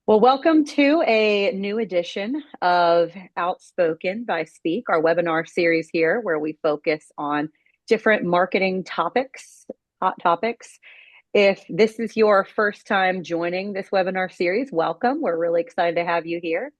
Well, welcome to a new edition of Outspoken by Speak, our webinar series here, where we focus on different marketing topics, hot topics. If this is your first time joining this webinar series, welcome. We're really excited to have you here.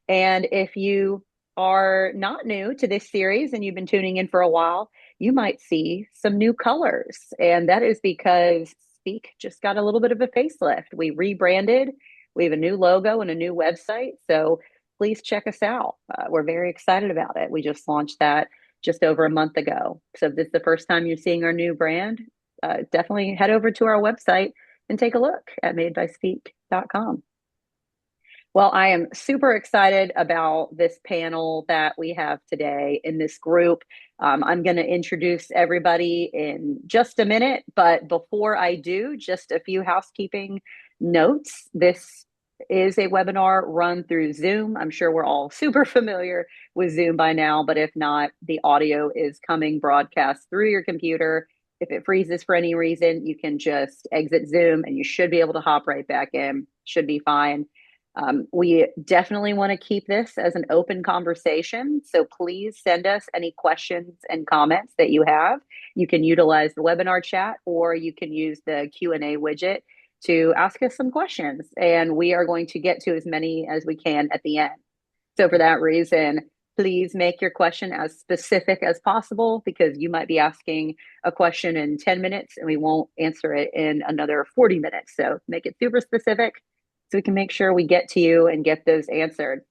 And if you are not new to this series and you've been tuning in for a while, you might see some new colors. And that is because Speak just got a little bit of a facelift. We rebranded, we have a new logo and a new website. So please check us out. We're very excited about it. We just launched that just over a month ago. So if this is the first time you're seeing our new brand, definitely head over to our website and take a look at madebyspeak.com. Well, I am super excited about this panel that we have today in this group. I'm going to introduce everybody in just a minute, but before I do, just a few housekeeping notes. This is a webinar run through Zoom. I'm sure we're all super familiar with Zoom by now, but if not, the audio is coming broadcast through your computer. If it freezes for any reason, you can just exit Zoom and you should be able to hop right back in. Should be fine. We definitely want to keep this as an open conversation. So please send us any questions and comments that you have. You can utilize the webinar chat or you can use the Q&A widget to ask us some questions. And we are going to get to as many as we can at the end. So for that reason, please make your question as specific as possible because you might be asking a question in 10 minutes and we won't answer it in another 40 minutes. So make it super specific so we can make sure we get to you and get those answered.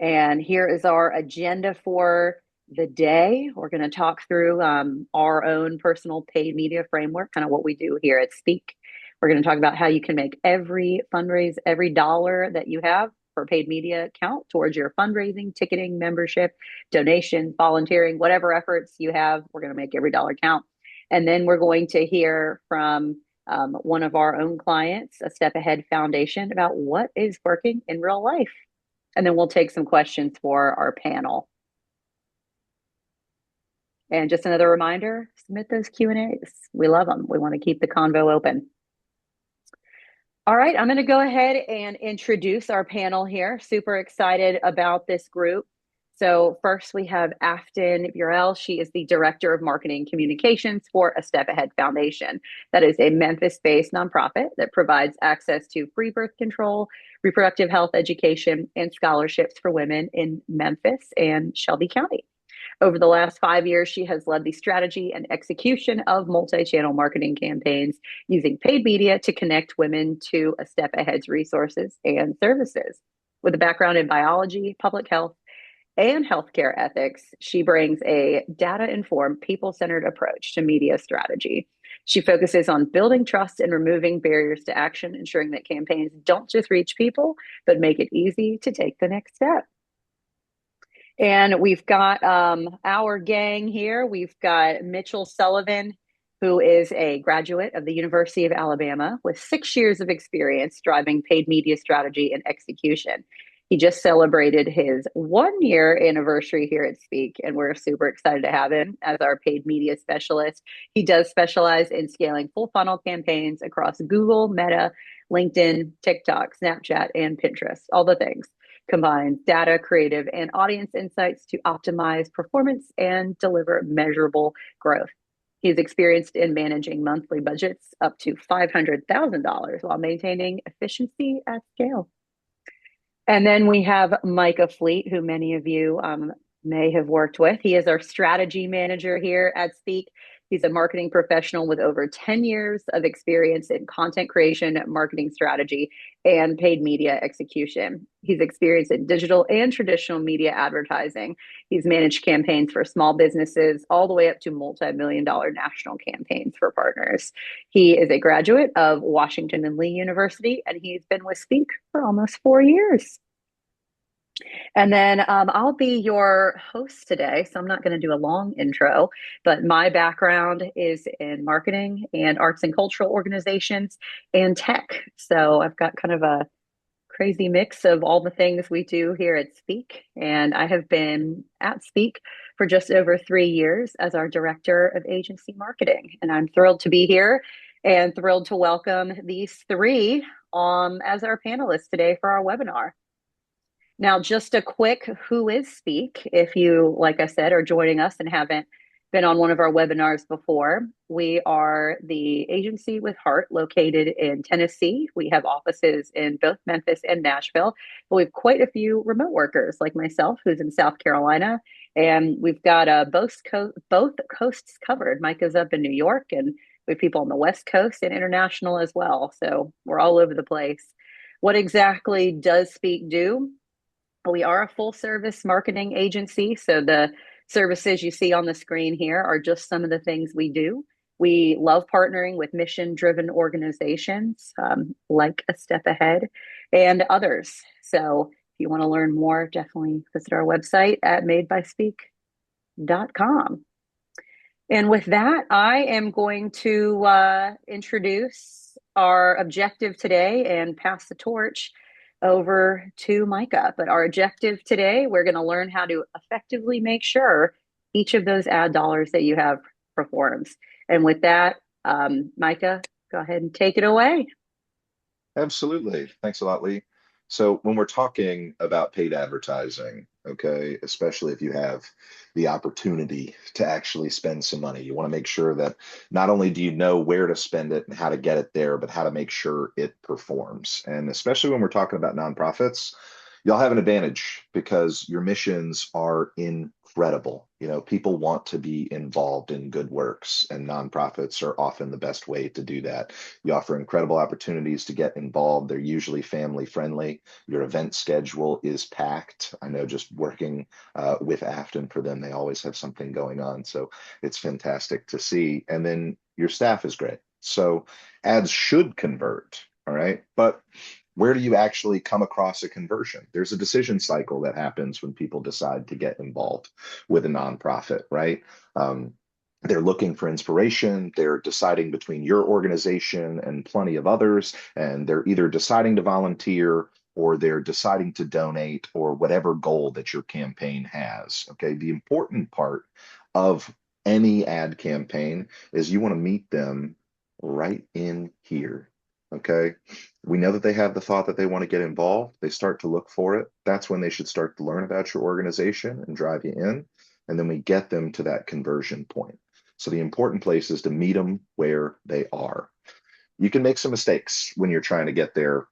And here is our agenda for the day. We're going to talk through our own personal paid media framework, kind of what we do here at Speak. We're going to talk about how you can make every fundraise, every dollar that you have for paid media count towards your fundraising, ticketing, membership, donation, volunteering, whatever efforts you have. We're going to make every dollar count. And then we're going to hear from one of our own clients, A Step Ahead Foundation, about what is working in real life. And then we'll take some questions for our panel. And just another reminder, submit those Q&As. We love them. We want to keep the convo open. All right, I'm going to go ahead and introduce our panel here. Super excited about this group. So first we have Afton Burrell. She is the Director of Marketing Communications for A Step Ahead Foundation. That is a Memphis-based nonprofit that provides access to free birth control, reproductive health education, and scholarships for women in Memphis and Shelby County. Over the last 5 years, she has led the strategy and execution of multi-channel marketing campaigns using paid media to connect women to A Step Ahead's resources and services. With a background in biology, public health, and healthcare ethics, she brings a data-informed, people-centered approach to media strategy. She focuses on building trust and removing barriers to action, ensuring that campaigns don't just reach people, but make it easy to take the next step. And we've got our gang here. We've got Mitchell Sullivan, who is a graduate of the University of Alabama with 6 years of experience driving paid media strategy and execution. He just celebrated his 1 year anniversary here at Speak, and we're super excited to have him as our paid media specialist. He does specialize in scaling full funnel campaigns across Google, Meta, LinkedIn, TikTok, Snapchat, and Pinterest, all the things. Combines data, creative, and audience insights to optimize performance and deliver measurable growth. He's experienced in managing monthly budgets up to $500,000 while maintaining efficiency at scale. And then we have Micah Fleet, who many of you may have worked with. He is our strategy manager here at Speak. He's a marketing professional with over 10 years of experience in content creation, marketing strategy, and paid media execution. He's experienced in digital and traditional media advertising. He's managed campaigns for small businesses all the way up to multi-million-dollar national campaigns for partners. He is a graduate of Washington and Lee University, and he's been with Speak for almost 4 years. And then I'll be your host today, so I'm not going to do a long intro, but my background is in marketing and arts and cultural organizations and tech. So I've got kind of a crazy mix of all the things we do here at Speak. And I have been at Speak for just over 3 years as our director of agency marketing. And I'm thrilled to be here and thrilled to welcome these three as our panelists today for our webinar. Now, just a quick who is speak. If you, like I said, are joining us and haven't been on one of our webinars before, we are the agency with heart located in Tennessee. We have offices in both Memphis and Nashville, but we have quite a few remote workers like myself, who's in South Carolina. And we've got both coasts covered. Micah's up in New York, and we have people on the West Coast and international as well. So we're all over the place. What exactly does Speak do? We are a full service marketing agency. So the services you see on the screen here are just some of the things we do. We love partnering with mission driven organizations like A Step Ahead and others. So if you want to learn more, definitely visit our website at madebyspeak.com. And with that, I am going to introduce our objective today and pass the torch over to Micah. But our objective today, we're going to learn how to effectively make sure each of those ad dollars that you have performs. And with that, Micah, go ahead and take it away. Absolutely. Thanks a lot, Lee. So when we're talking about paid advertising, okay, especially if you have the opportunity to actually spend some money, you want to make sure that not only do you know where to spend it and how to get it there, but how to make sure it performs. And especially when we're talking about nonprofits, y'all have an advantage because your missions are incredible. You know, people want to be involved in good works, and nonprofits are often the best way to do that. You offer incredible opportunities to get involved. They're usually family friendly. Your event schedule is packed. I know just working with Afton for them, they always have something going on. So it's fantastic to see. And then your staff is great. So ads should convert. All right. But where do you actually come across a conversion? There's a decision cycle that happens when people decide to get involved with a nonprofit, right? Um, they're looking for inspiration. They're deciding between your organization and plenty of others, and they're either deciding to volunteer or they're deciding to donate or whatever goal that your campaign has. Okay. The important part of any ad campaign is you want to meet them right in here. Okay. We know that they have the thought that they want to get involved. They start to look for it. That's when they should start to learn about your organization and drive you in. And then we get them to that conversion point. So the important place is to meet them where they are. You can make some mistakes when you're trying to get there,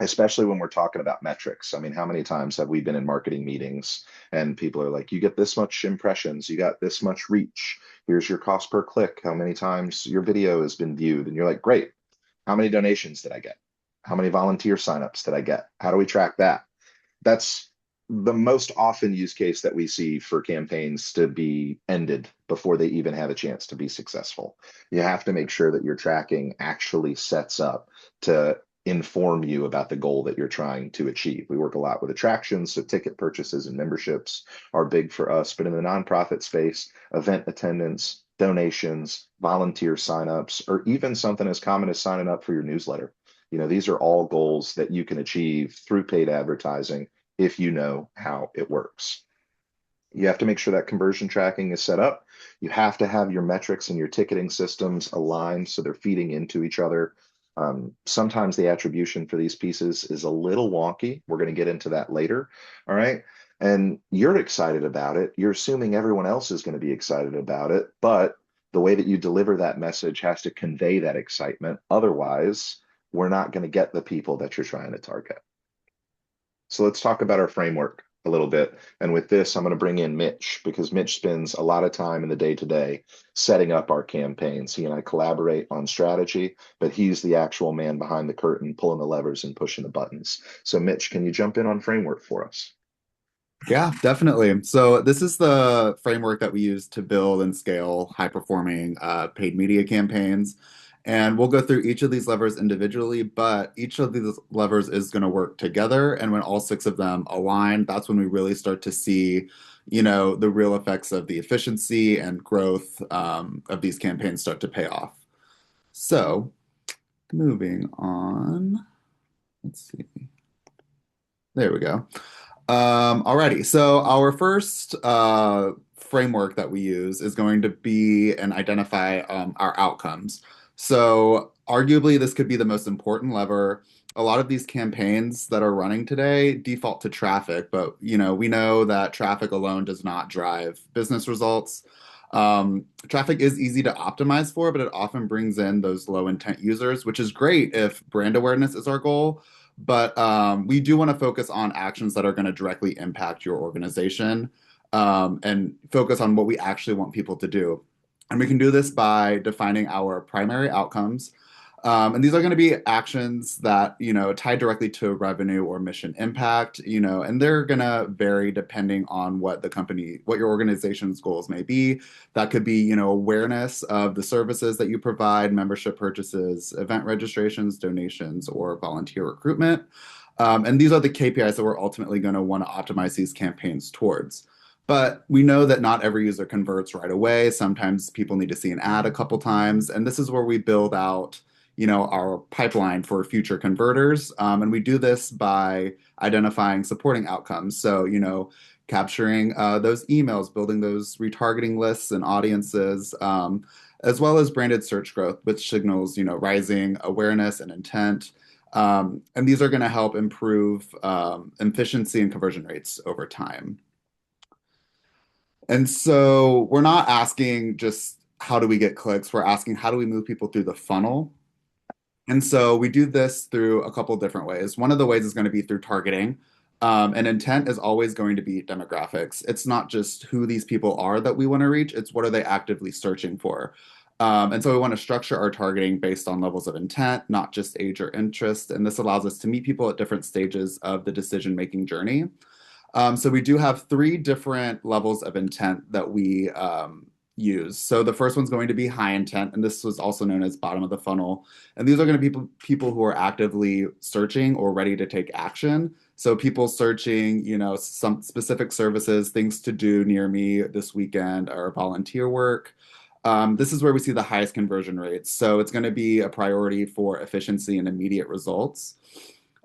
especially when we're talking about metrics. I mean, how many times have we been in marketing meetings and people are like, you get this much impressions, you got this much reach, here's your cost per click, how many times your video has been viewed. And you're like, great. How many donations did I get? How many volunteer signups did I get? How do we track that? That's the most often use case that we see for campaigns to be ended before they even have a chance to be successful. You have to make sure that your tracking actually sets up to inform you about the goal that you're trying to achieve. We work a lot with attractions, so ticket purchases and memberships are big for us. But in the nonprofit space, event attendance, donations, volunteer signups, or even something as common as signing up for your newsletter. You know, these are all goals that you can achieve through paid advertising if you know how it works. You have to make sure that conversion tracking is set up. You have to have your metrics and your ticketing systems aligned so they're feeding into each other. Sometimes the attribution for these pieces is a little wonky. We're going to get into that later. All right. And you're excited about it. You're assuming everyone else is going to be excited about it. But the way that you deliver that message has to convey that excitement. Otherwise, we're not going to get the people that you're trying to target. So let's talk about our framework a little bit. And with this, I'm going to bring in Mitch because Mitch spends a lot of time in the day to day setting up our campaigns. He and I collaborate on strategy, but he's the actual man behind the curtain, pulling the levers and pushing the buttons. So, Mitch, can you jump in on framework for us? Yeah, definitely. So this is the framework that we use to build and scale high-performing paid media campaigns. And we'll go through each of these levers individually, but each of these levers is going to work together. And when all six of them align, that's when we really start to see, the real effects of the efficiency and growth of these campaigns start to pay off. So moving on, let's see. There we go. Alrighty, so our first framework that we use is going to be and identify our outcomes. So, arguably, this could be the most important lever. A lot of these campaigns that are running today default to traffic, but we know that traffic alone does not drive business results. Traffic is easy to optimize for, but it often brings in those low intent users, which is great if brand awareness is our goal. But we do want to focus on actions that are going to directly impact your organization, and focus on what we actually want people to do. And we can do this by defining our primary outcomes. And these are going to be actions that, tie directly to revenue or mission impact, and they're going to vary depending on what your organization's goals may be. That could be, awareness of the services that you provide, membership purchases, event registrations, donations, or volunteer recruitment. And these are the KPIs that we're ultimately going to want to optimize these campaigns towards. But we know that not every user converts right away. Sometimes people need to see an ad a couple times. And this is where we build out, our pipeline for future converters. And we do this by identifying supporting outcomes. So, capturing those emails, building those retargeting lists and audiences, as well as branded search growth, which signals, rising awareness and intent. And these are going to help improve efficiency and conversion rates over time. And so we're not asking just how do we get clicks, we're asking how do we move people through the funnel. And so we do this through a couple different ways. One of the ways is going to be through targeting. And intent is always going to be demographics. It's not just who these people are that we want to reach, it's what are they actively searching for. And so we want to structure our targeting based on levels of intent, not just age or interest. And this allows us to meet people at different stages of the decision-making journey. So we do have three different levels of intent that we use. So the first one's going to be high intent, and this was also known as bottom of the funnel. And these are going to be people who are actively searching or ready to take action. So people searching, some specific services, things to do near me this weekend, or volunteer work. This is where we see the highest conversion rates. So it's going to be a priority for efficiency and immediate results.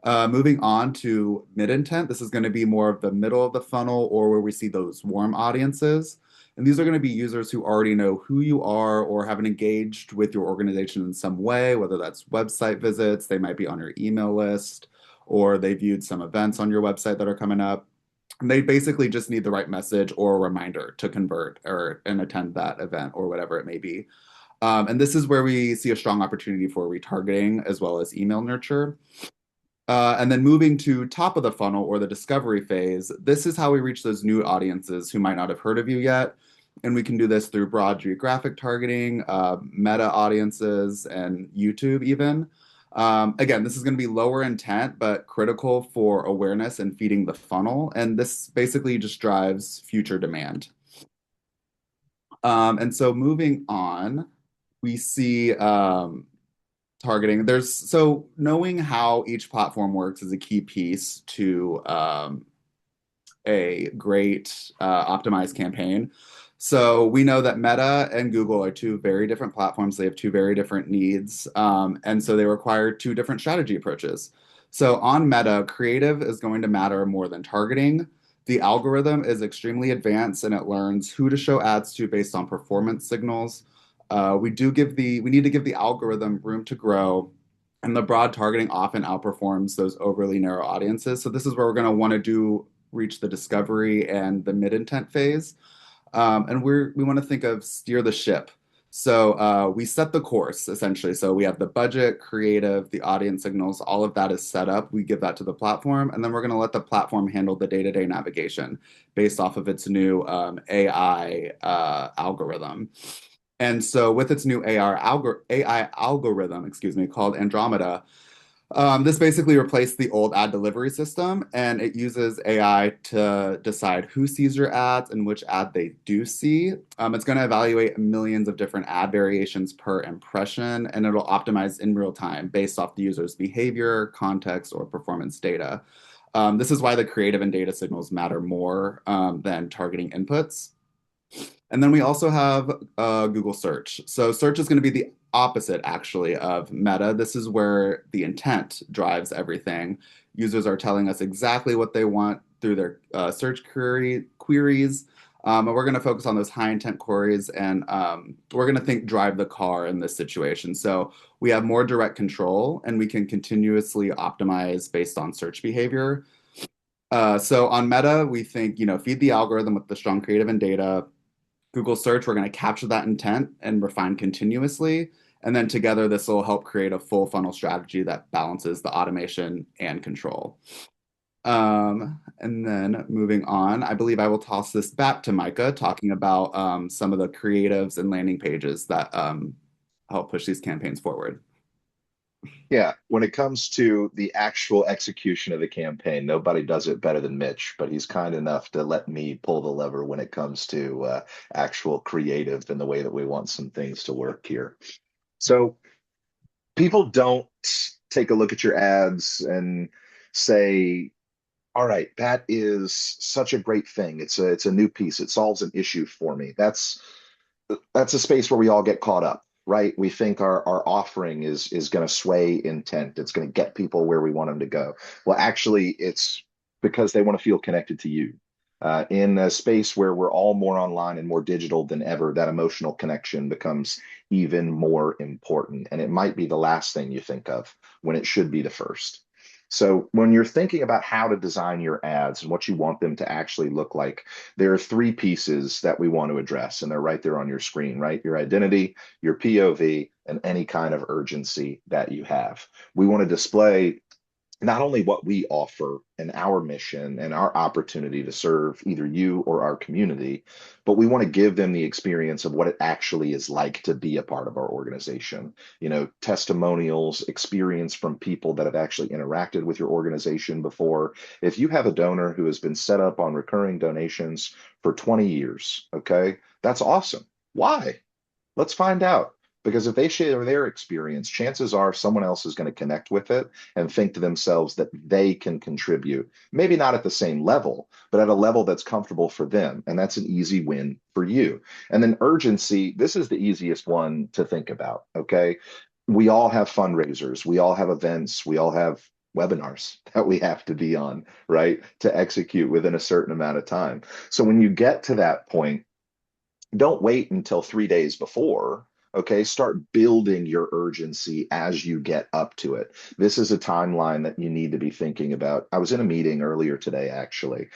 Moving on to mid intent, this is going to be more of the middle of the funnel, or where we see those warm audiences. And these are going to be users who already know who you are or haven't engaged with your organization in some way, whether that's website visits, they might be on your email list, or they viewed some events on your website that are coming up. And they basically just need the right message or a reminder to convert and attend that event or whatever it may be. And this is where we see a strong opportunity for retargeting as well as email nurture. And then moving to top of the funnel or the discovery phase, this is how we reach those new audiences who might not have heard of you yet. And we can do this through broad geographic targeting, meta audiences, and YouTube even. Again, this is going to be lower intent, but critical for awareness and feeding the funnel. And this basically just drives future demand. And so moving on, we see targeting. So knowing how each platform works is a key piece to a great optimized campaign. So we know that Meta and Google are two very different platforms. They have two very different needs. And so they require two different strategy approaches. So on Meta, creative is going to matter more than targeting. The algorithm is extremely advanced and it learns who to show ads to based on performance signals. We need to give the algorithm room to grow, and the broad targeting often outperforms those overly narrow audiences. So this is where we're going to want to reach the discovery and the mid intent phase. And we want to think of steer the ship. So we set the course essentially. So we have the budget, creative, the audience signals, all of that is set up. We give that to the platform, and then we're going to let the platform handle the day-to-day navigation based off of its new AI algorithm. And so with its new AI algorithm, called Andromeda, this basically replaced the old ad delivery system, and it uses AI to decide who sees your ads and which ad they do see. It's going to evaluate millions of different ad variations per impression, and it'll optimize in real time based off the user's behavior, context, or performance data. This is why the creative and data signals matter more than targeting inputs. And then we also have Google search. So search is going to be the opposite actually of Meta. This is where the intent drives everything. Users are telling us exactly what they want through their search queries. And we're going to focus on those high intent queries, and we're going to think drive the car in this situation. So we have more direct control and we can continuously optimize based on search behavior. So on Meta, we think, feed the algorithm with the strong creative and data. Google search, we're going to capture that intent and refine continuously. And then together, this will help create a full funnel strategy that balances the automation and control. And then moving on, I believe I will toss this back to Micah, talking about some of the creatives and landing pages that help push these campaigns forward. Yeah, when it comes to the actual execution of the campaign, nobody does it better than Mitch, but he's kind enough to let me pull the lever when it comes to actual creative and the way that we want some things to work here. So people don't take a look at your ads and say, all right, that is such a great thing. It's a new piece. It solves an issue for me. That's a space where we all get caught up, right? We think our offering is going to sway intent. It's going to get people where we want them to go. Well, actually, it's because they want to feel connected to you. In a space where we're all more online and more digital than ever, that emotional connection becomes even more important. And it might be the last thing you think of when it should be the first. So when you're thinking about how to design your ads and what you want them to actually look like, there are three pieces that we want to address, and they're right there on your screen, right? Your identity, your POV, and any kind of urgency that you have. We want to display not only what we offer and our mission and our opportunity to serve either you or our community, but we want to give them the experience of what it actually is like to be a part of our organization. Testimonials, experience from people that have actually interacted with your organization before. If you have a donor who has been set up on recurring donations for 20 years, okay, that's awesome. Why? Let's find out. Because if they share their experience, chances are someone else is going to connect with it and think to themselves that they can contribute. Maybe not at the same level, but at a level that's comfortable for them. And that's an easy win for you. And then urgency, this is the easiest one to think about. Okay. We all have fundraisers, we all have events, we all have webinars that we have to be on, right? To execute within a certain amount of time. So when you get to that point, don't wait until 3 days before. Okay, start building your urgency as you get up to it. This is a timeline that you need to be thinking about. I was in a meeting earlier today, actually,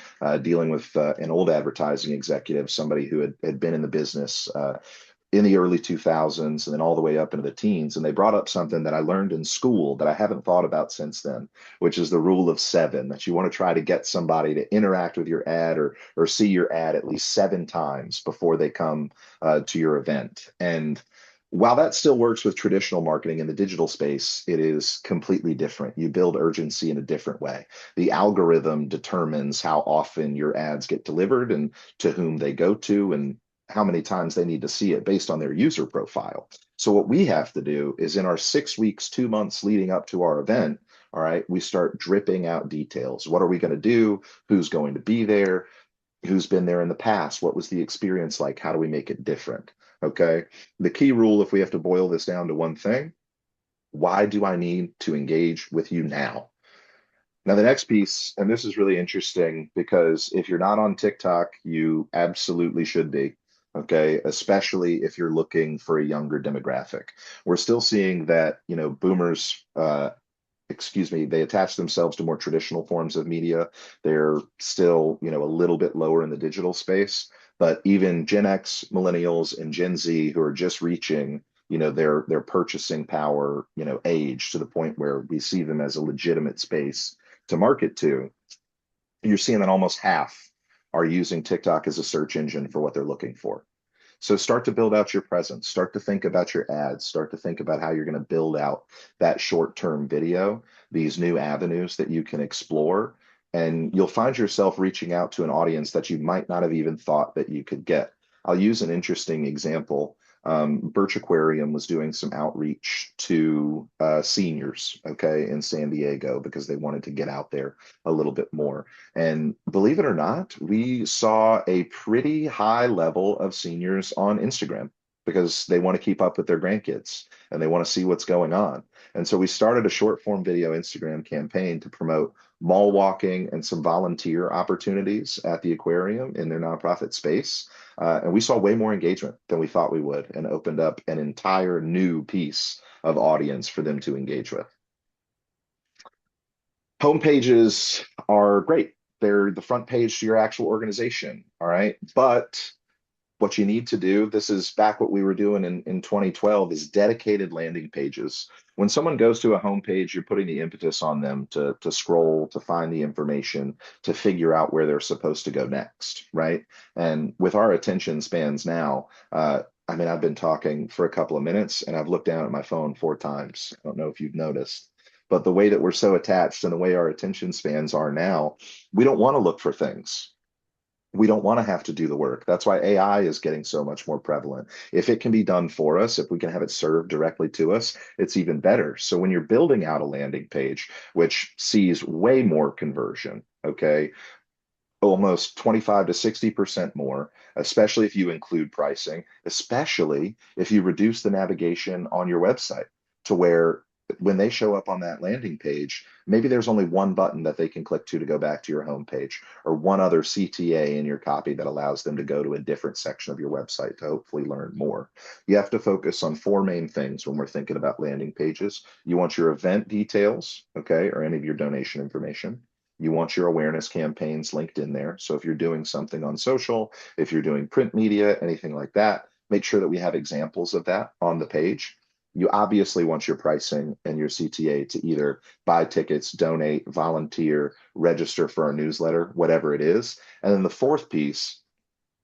dealing with an old advertising executive, somebody who had been in the business in the early 2000s and then all the way up into the teens. And they brought up something that I learned in school that I haven't thought about since then, which is the rule of seven, that you want to try to get somebody to interact with your ad or see your ad at least 7 times before they come to your event. And while that still works with traditional marketing in the digital space, it is completely different. You build urgency in a different way. The algorithm determines how often your ads get delivered and to whom they go to and how many times they need to see it based on their user profile. So what we have to do is in our 6 weeks, 2 months leading up to our event, all right, we start dripping out details. What are we going to do? Who's going to be there? Who's been there in the past? What was the experience like? How do we make it different? Okay. The key rule, if we have to boil this down to one thing, why do I need to engage with you now? Now, the next piece, and this is really interesting because if you're not on TikTok, you absolutely should be. Okay, especially if you're looking for a younger demographic. We're still seeing that, boomers, they attach themselves to more traditional forms of media. They're still, a little bit lower in the digital space, but even Gen X, millennials, and Gen Z who are just reaching, their purchasing power, age to the point where we see them as a legitimate space to market to, you're seeing that almost half are using TikTok as a search engine for what they're looking for. So start to build out your presence, start to think about your ads, start to think about how you're going to build out that short-term video, these new avenues that you can explore, and you'll find yourself reaching out to an audience that you might not have even thought that you could get. I'll use an interesting example. Birch Aquarium was doing some outreach to seniors, okay, in San Diego because they wanted to get out there a little bit more. And believe it or not, we saw a pretty high level of seniors on Instagram because they want to keep up with their grandkids and they want to see what's going on. And so we started a short form video Instagram campaign to promote mall walking and some volunteer opportunities at the aquarium in their nonprofit space. And we saw way more engagement than we thought we would and opened up an entire new piece of audience for them to engage with. Homepages are great. They're the front page to your actual organization. All right. But what you need to do, this is back what we were doing in 2012, is dedicated landing pages. When someone goes to a homepage, you're putting the impetus on them to scroll, to find the information, to figure out where they're supposed to go next, right? And with our attention spans now, I mean, I've been talking for a couple of minutes and I've looked down at my phone 4 times. I don't know if you've noticed, but the way that we're so attached and the way our attention spans are now, we don't want to look for things. We don't want to have to do the work. That's why AI is getting so much more prevalent. If it can be done for us, if we can have it served directly to us, it's even better. So when you're building out a landing page, which sees way more conversion, okay, almost 25 to 60% more, especially if you include pricing, especially if you reduce the navigation on your website to where when they show up on that landing page, maybe there's only one button that they can click to go back to your home page, or one other CTA in your copy that allows them to go to a different section of your website to hopefully learn more. You have to focus on four main things when we're thinking about landing pages. You want your event details, okay, or any of your donation information. You want your awareness campaigns linked in there. So if you're doing something on social, if you're doing print media, anything like that, make sure that we have examples of that on the page. You obviously want your pricing and your CTA to either buy tickets, donate, volunteer, register for our newsletter, whatever it is. And then the fourth piece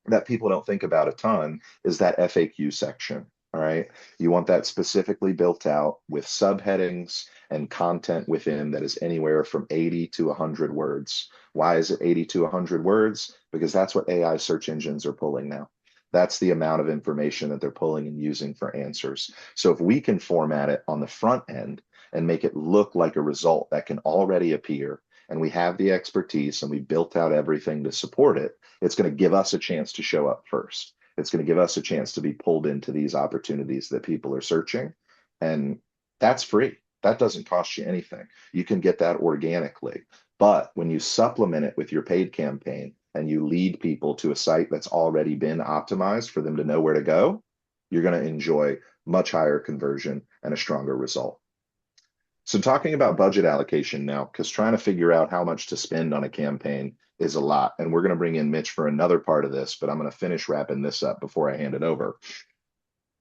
that people don't think about a ton is that FAQ section. All right. You want that specifically built out with subheadings and content within that is anywhere from 80 to 100 words. Why is it 80 to 100 words? Because that's what AI search engines are pulling now. That's the amount of information that they're pulling and using for answers. So if we can format it on the front end and make it look like a result that can already appear, and we have the expertise and we built out everything to support it, it's going to give us a chance to show up first. It's going to give us a chance to be pulled into these opportunities that people are searching. And that's free. That doesn't cost you anything. You can get that organically. But when you supplement it with your paid campaign and you lead people to a site that's already been optimized for them to know where to go, you're going to enjoy much higher conversion and a stronger result. So talking about budget allocation now, because trying to figure out how much to spend on a campaign is a lot. And we're going to bring in Mitch for another part of this, but I'm going to finish wrapping this up before I hand it over.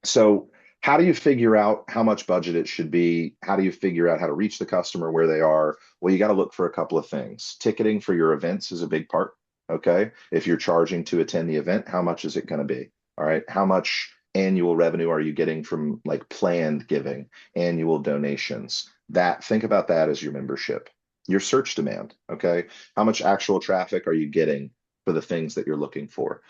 So how do you figure out how much budget it should be? How do you figure out how to reach the customer where they are? Well, you got to look for a couple of things. Ticketing for your events is a big part. Okay. If you're charging to attend the event, how much is it going to be? All right. How much annual revenue are you getting from like planned giving, annual donations? That, think about that as your membership. Your search demand. Okay. How much actual traffic are you getting for the things that you're looking for?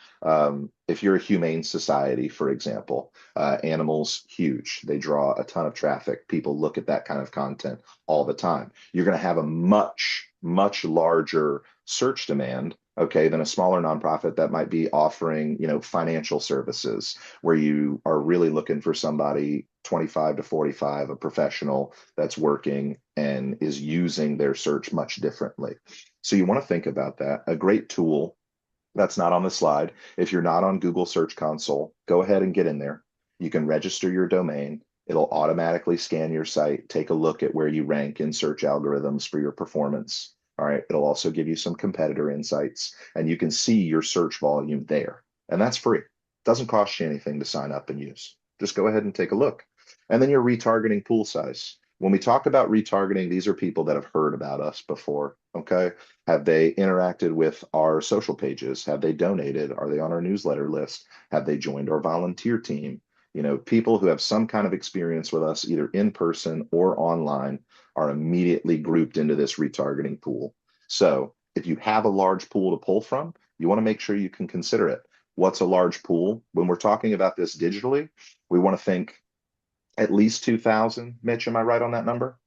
If you're a humane society, for example, animals, huge. They draw a ton of traffic. People look at that kind of content all the time. You're going to have a much, much larger search demand, okay, than a smaller nonprofit that might be offering, financial services where you are really looking for somebody 25 to 45, a professional that's working and is using their search much differently. So you want to think about that. A great tool that's not on the slide. If you're not on Google Search Console, go ahead and get in there. You can register your domain. It'll automatically scan your site, take a look at where you rank in search algorithms for your performance. All right. It'll also give you some competitor insights, and you can see your search volume there. And that's free. It doesn't cost you anything to sign up and use. Just go ahead and take a look. And then your retargeting pool size. When we talk about retargeting, these are people that have heard about us before. Okay. Have they interacted with our social pages? Have they donated? Are they on our newsletter list? Have they joined our volunteer team? People who have some kind of experience with us, either in person or online, are immediately grouped into this retargeting pool. So if you have a large pool to pull from, you want to make sure you can consider it. What's a large pool? When we're talking about this digitally, we want to think at least 2,000. Mitch, am I right on that number?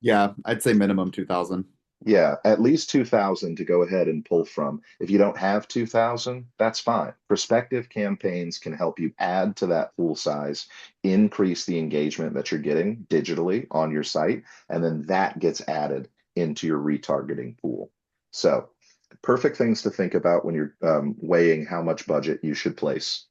Yeah, I'd say minimum 2,000. Yeah, at least 2,000 to go ahead and pull from. If you don't have 2,000, that's fine. Prospective campaigns can help you add to that pool size, increase the engagement that you're getting digitally on your site, and then that gets added into your retargeting pool. So, perfect things to think about when you're weighing how much budget you should place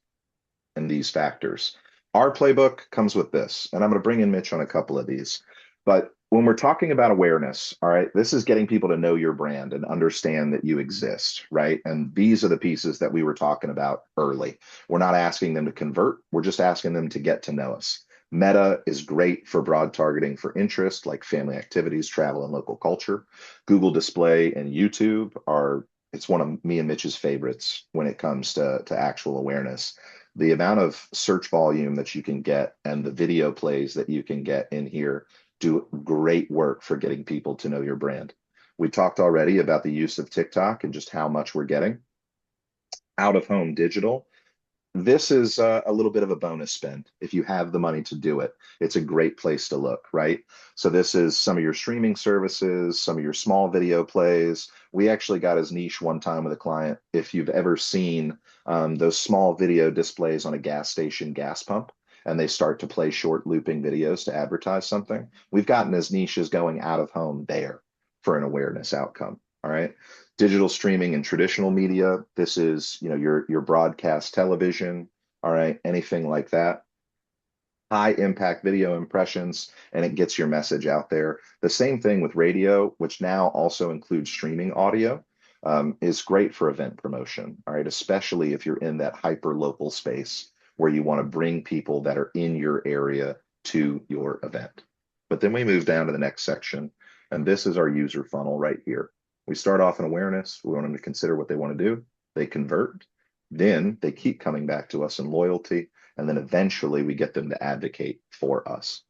and these factors. Our playbook comes with this, and I'm going to bring in Mitch on a couple of these. But when we're talking about awareness, all right, this is getting people to know your brand and understand that you exist, right? And these are the pieces that we were talking about early. We're not asking them to convert, we're just asking them to get to know us. Meta is great for broad targeting for interest like family activities, travel, and local culture. Google Display and YouTube are it's one of me and Mitch's favorites when it comes to actual awareness. The amount of search volume that you can get and the video plays that you can get in here do great work for getting people to know your brand. We talked already about the use of TikTok and just how much we're getting. Out of home digital, this is a little bit of a bonus spend if you have the money to do it. It's a great place to look, right? So this is some of your streaming services, some of your small video plays. We actually got as niche one time with a client. If you've ever seen those small video displays on a gas station gas pump, and they start to play short looping videos to advertise something, we've gotten as niche as going out of home there for an awareness outcome. All right. Digital streaming and traditional media. This is, your broadcast television. All right. Anything like that. High impact video impressions, and it gets your message out there. The same thing with radio, which now also includes streaming audio, is great for event promotion. All right. Especially if you're in that hyper local space where you want to bring people that are in your area to your event. But then we move down to the next section, and this is our user funnel right here. We start off in awareness. We want them to consider what they want to do. They convert. Then they keep coming back to us in loyalty. And then eventually we get them to advocate for us.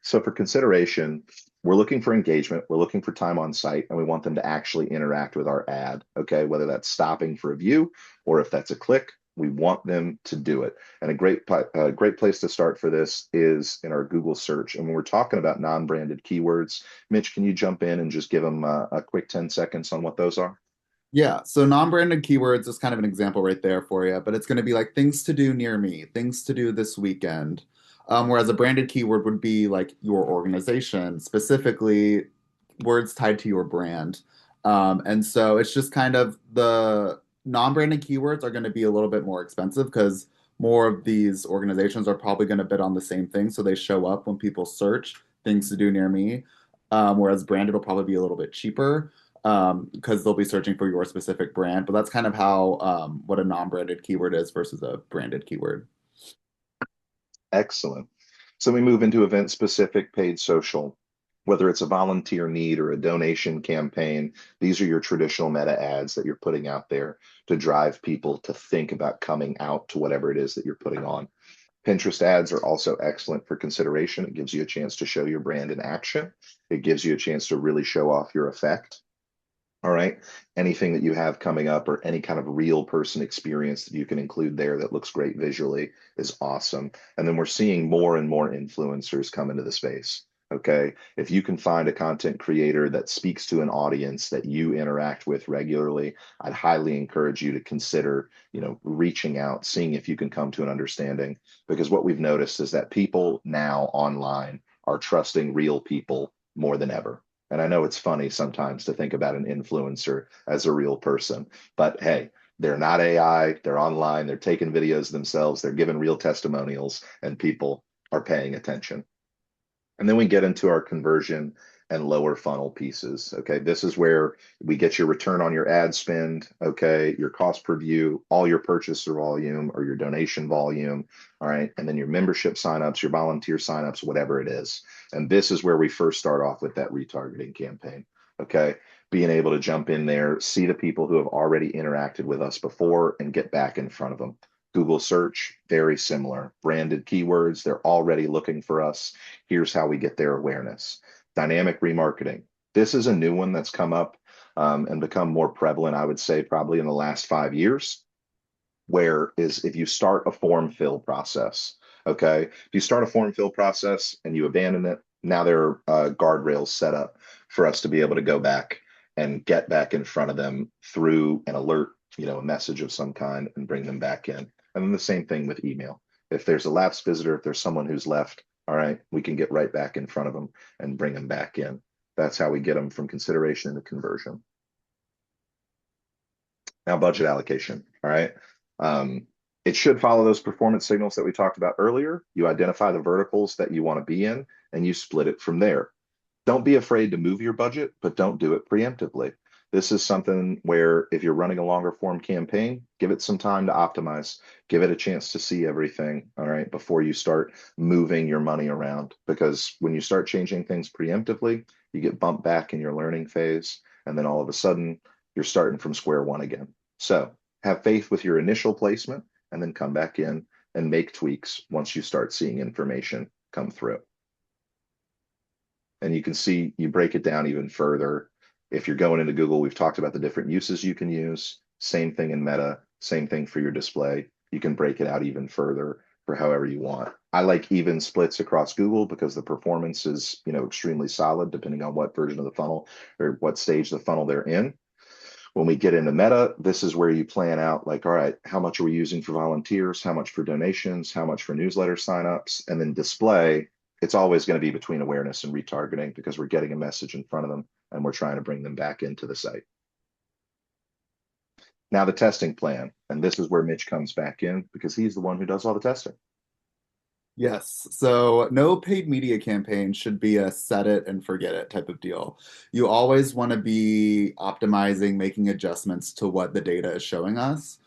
So for consideration, we're looking for engagement. We're looking for time on site, and we want them to actually interact with our ad. Okay. Whether that's stopping for a view or if that's a click, we want them to do it. And a great place to start for this is in our Google search. And when we're talking about non-branded keywords, Mitch, can you jump in and just give them a quick 10 seconds on what those are? Yeah, so non-branded keywords is kind of an example right there for you, but it's going to be like things to do near me, things to do this weekend. Whereas a branded keyword would be like your organization, specifically words tied to your brand. And so it's just kind of the non-branded keywords are going to be a little bit more expensive because more of these organizations are probably going to bid on the same thing. So they show up when people search things to do near me. Whereas branded will probably be a little bit cheaper because they'll be searching for your specific brand. But that's kind of how what a non-branded keyword is versus a branded keyword. Excellent. So we move into event specific paid social, whether it's a volunteer need or a donation campaign. These are your traditional meta ads that you're putting out there to drive people to think about coming out to whatever it is that you're putting on. Pinterest ads are also excellent for consideration. It gives you a chance to show your brand in action. It gives you a chance to really show off your effect. All right. Anything that you have coming up or any kind of real person experience that you can include there that looks great visually is awesome. And then we're seeing more and more influencers come into the space. Okay. If you can find a content creator that speaks to an audience that you interact with regularly, I'd highly encourage you to consider, reaching out, seeing if you can come to an understanding. Because what we've noticed is that people now online are trusting real people more than ever. And I know it's funny sometimes to think about an influencer as a real person, but hey, they're not AI, they're online, they're taking videos themselves, they're giving real testimonials, and people are paying attention. And then we get into our conversion and lower funnel pieces. Okay. This is where we get your return on your ad spend. Okay. Your cost per view, all your purchaser volume or your donation volume. All right. And then your membership signups, your volunteer signups, whatever it is. And this is where we first start off with that retargeting campaign. Okay. Being able to jump in there, see the people who have already interacted with us before and get back in front of them. Google search, very similar. Branded keywords, they're already looking for us. Here's how we get their awareness. Dynamic remarketing. This is a new one that's come up and become more prevalent, I would say, probably in the last 5 years, where is if you start a form fill process, okay? If you start a form fill process and you abandon it, now there are guardrails set up for us to be able to go back and get back in front of them through an alert, a message of some kind, and bring them back in. And then the same thing with email. If there's a lapsed visitor, if there's someone who's left, all right, we can get right back in front of them and bring them back in. That's how we get them from consideration into conversion. Now, budget allocation. All right. Um, it should follow those performance signals that we talked about earlier. You identify the verticals that you want to be in and you split it from there. Don't be afraid to move your budget, but don't do it preemptively. This is something where if you're running a longer form campaign, give it some time to optimize, give it a chance to see everything, all right, before you start moving your money around. Because when you start changing things preemptively, you get bumped back in your learning phase. And then all of a sudden, you're starting from square one again. So have faith with your initial placement and then come back in and make tweaks once you start seeing information come through. And you can see, you break it down even further. If you're going into Google, we've talked about the different uses you can use. Same thing in Meta, same thing for your display. You can break it out even further for however you want. I like even splits across Google because the performance is, extremely solid depending on what version of the funnel or what stage of the funnel they're in. When we get into Meta, this is where you plan out like, all right, how much are we using for volunteers? How much for donations? How much for newsletter signups? And then display, it's always going to be between awareness and retargeting because we're getting a message in front of them and we're trying to bring them back into the site. Now the testing plan, and this is where Mitch comes back in because he's the one who does all the testing. Yes. So no paid media campaign should be a set it and forget it type of deal. You always want to be optimizing, making adjustments to what the data is showing us.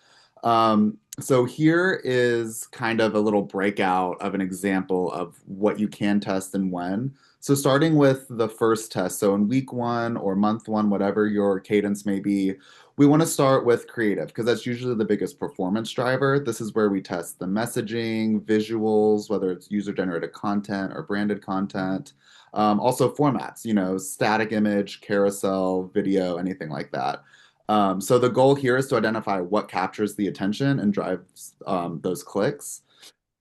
So here is kind of a little breakout of an example of what you can test and when. So starting with the first test, so in week one or month one, whatever your cadence may be, we want to start with creative because that's usually the biggest performance driver. This is where we test the messaging, visuals, whether it's user-generated content or branded content. Also formats, static image, carousel, video, anything like that. So the goal here is to identify what captures the attention and drives those clicks.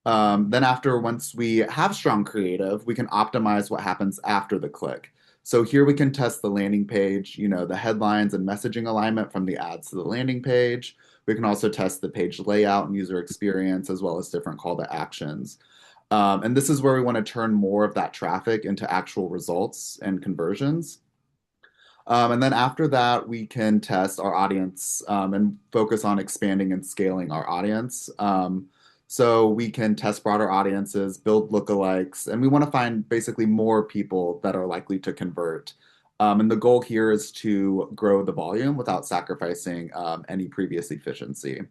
Then once we have strong creative, we can optimize what happens after the click. So here we can test the landing page, the headlines and messaging alignment from the ads to the landing page. We can also test the page layout and user experience, as well as different call to actions. And this is where we want to turn more of that traffic into actual results and conversions. And then after that, we can test our audience and focus on expanding and scaling our audience. So we can test broader audiences, build lookalikes, and we want to find basically more people that are likely to convert. And the goal here is to grow the volume without sacrificing any previous efficiency.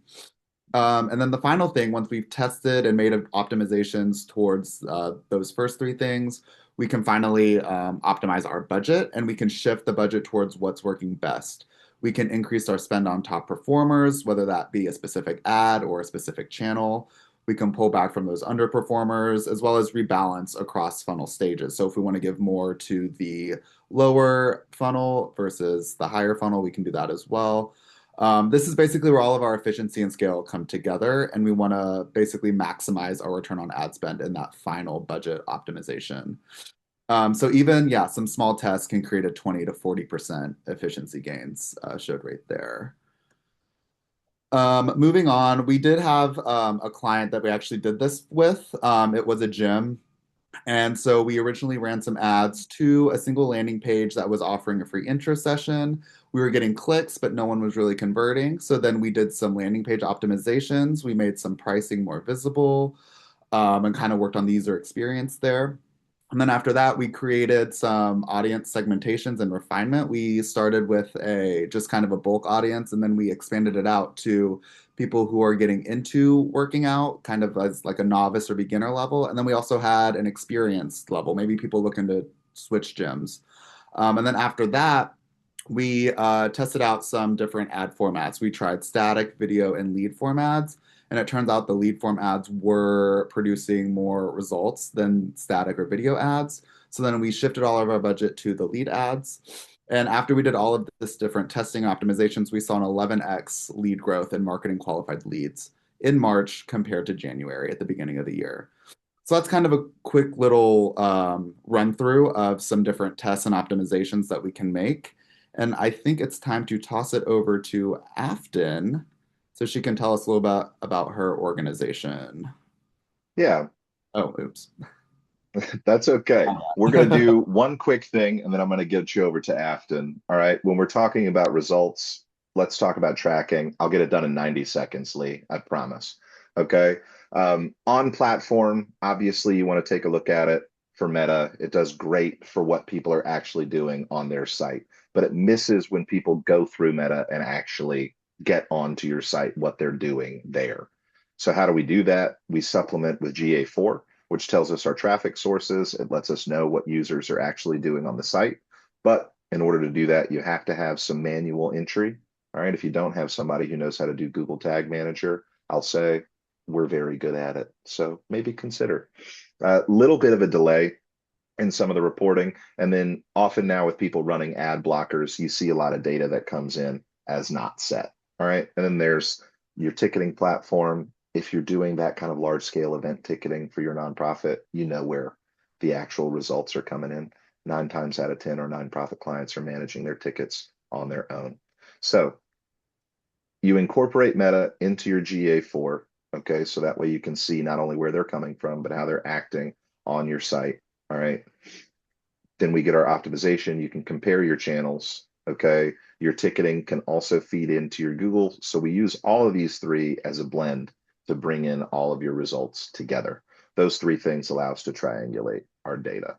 And then the final thing, once we've tested and made optimizations towards those first three things, we can finally optimize our budget and we can shift the budget towards what's working best. We can increase our spend on top performers, whether that be a specific ad or a specific channel. We can pull back from those underperformers as well as rebalance across funnel stages. So if we want to give more to the lower funnel versus the higher funnel, we can do that as well. This is basically where all of our efficiency and scale come together, and we want to basically maximize our return on ad spend in that final budget optimization. So even, yeah, some small tests can create a 20 to 40% efficiency gains, showed right there. Moving on, we did have a client that we actually did this with. It was a gym. And so we originally ran some ads to a single landing page that was offering a free intro session. We were getting clicks, but no one was really converting. So then we did some landing page optimizations. We made some pricing more visible and kind of worked on the user experience there. And then after that, we created some audience segmentations and refinement. We started with just kind of a bulk audience, and then we expanded it out to people who are getting into working out, kind of as like a novice or beginner level. And then we also had an experienced level, maybe people looking to switch gyms. And then after that, we tested out some different ad formats. We tried static, video, and lead form ads. And it turns out the lead form ads were producing more results than static or video ads. So then we shifted all of our budget to the lead ads. And after we did all of this different testing optimizations, we saw an 11x lead growth in marketing qualified leads in March compared to January at the beginning of the year. So that's kind of a quick little run through of some different tests and optimizations that we can make. And I think it's time to toss it over to Afton so she can tell us a little about her organization. Yeah, Oh, oops. that's okay. We're going to do one quick thing and then I'm going to get you over to Afton. All right. When we're talking about results, let's talk about tracking. I'll get it done in 90 seconds, Lee. I promise. Okay. On platform, obviously, you want to take a look at it for Meta. It does great for what people are actually doing on their site, but it misses when people go through Meta and actually get onto your site, what they're doing there. So, how do we do that? We supplement with GA4, which tells us our traffic sources. It lets us know what users are actually doing on the site. But in order to do that, you have to have some manual entry. All right. If you don't have somebody who knows how to do Google Tag Manager, I'll say we're very good at it. So maybe consider a little bit of a delay in some of the reporting. And then often now with people running ad blockers, you see a lot of data that comes in as not set. All right. And then there's your ticketing platform. If you're doing that kind of large scale event ticketing for your nonprofit, you know where the actual results are coming in. 9 times out of 10, our nonprofit clients are managing their tickets on their own. So you incorporate Meta into your GA4. Okay. So that way you can see not only where they're coming from, but how they're acting on your site. All right. Then we get our optimization. You can compare your channels. Okay. Your ticketing can also feed into your Google. So we use all of these three as a blend to bring in all of your results together. Those three things allow us to triangulate our data.